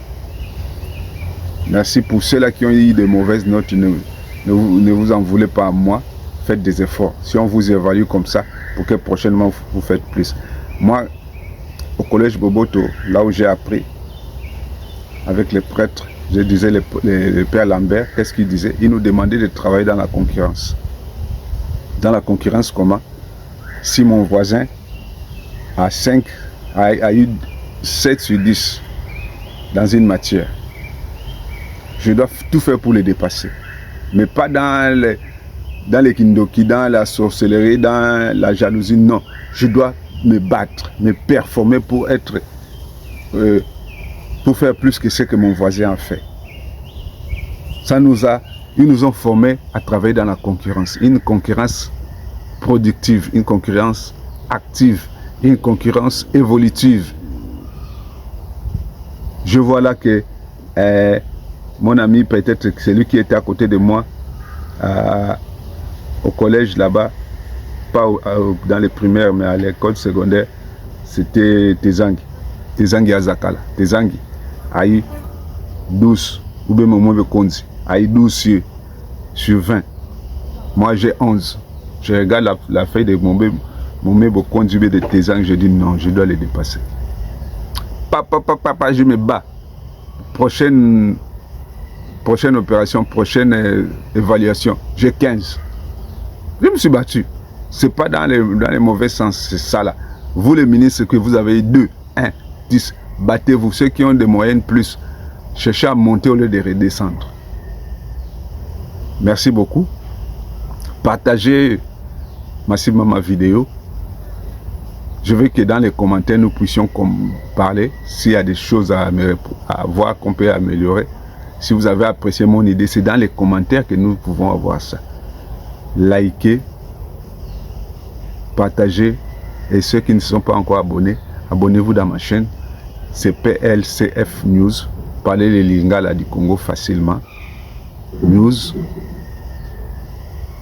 A: Merci pour ceux-là qui ont eu de mauvaises notes. Ne vous en voulez pas à moi. Faites des efforts. Si on vous évalue comme ça, pour que prochainement vous faites plus. Moi, au collège Boboto, là où j'ai appris, avec les prêtres, je disais le père Lambert, qu'est-ce qu'il disait? Il nous demandait de travailler dans la concurrence. Dans la concurrence, comment? Si mon voisin a eu 7 sur 10 dans une matière, je dois tout faire pour le dépasser. Mais pas dans les kindoki, dans la sorcellerie, dans la jalousie, non. Je dois me battre, me performer pour faire plus que ce que mon voisin a fait. Ils nous ont formés à travailler dans la concurrence. Une concurrence productive, une concurrence active, une concurrence évolutive. Je vois là que mon ami, peut-être celui qui était à côté de moi, au collège là-bas, pas dans les primaires, mais à l'école secondaire, c'était Tezangi. Tezangi Azakala. Tezangi a eu 12, ou bien Momo Konzi, a eu 12 sur 20. Moi j'ai 11. Je regarde la feuille de Momo Konzi de Tezangi, je dis non, je dois les dépasser. Papa, je me bats. Prochaine opération, prochaine évaluation, j'ai 15. Je me suis battu. Ce n'est pas dans les mauvais sens, c'est ça là. Vous les ministres que vous avez 2, 1, 10, battez-vous. Ceux qui ont des moyennes plus, cherchez à monter au lieu de redescendre. Merci beaucoup. Partagez massivement ma vidéo. Je veux que dans les commentaires, nous puissions parler s'il y a des choses à voir qu'on peut améliorer. Si vous avez apprécié mon idée, c'est dans les commentaires que nous pouvons avoir ça. Likez, partagez, et ceux qui ne sont pas encore abonnés, abonnez-vous dans ma chaîne. C'est PLCF News. Parlez les lingala du Congo facilement. News.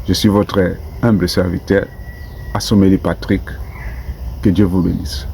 A: Je suis votre humble serviteur, Assomeli Patrick. Que Dieu vous bénisse.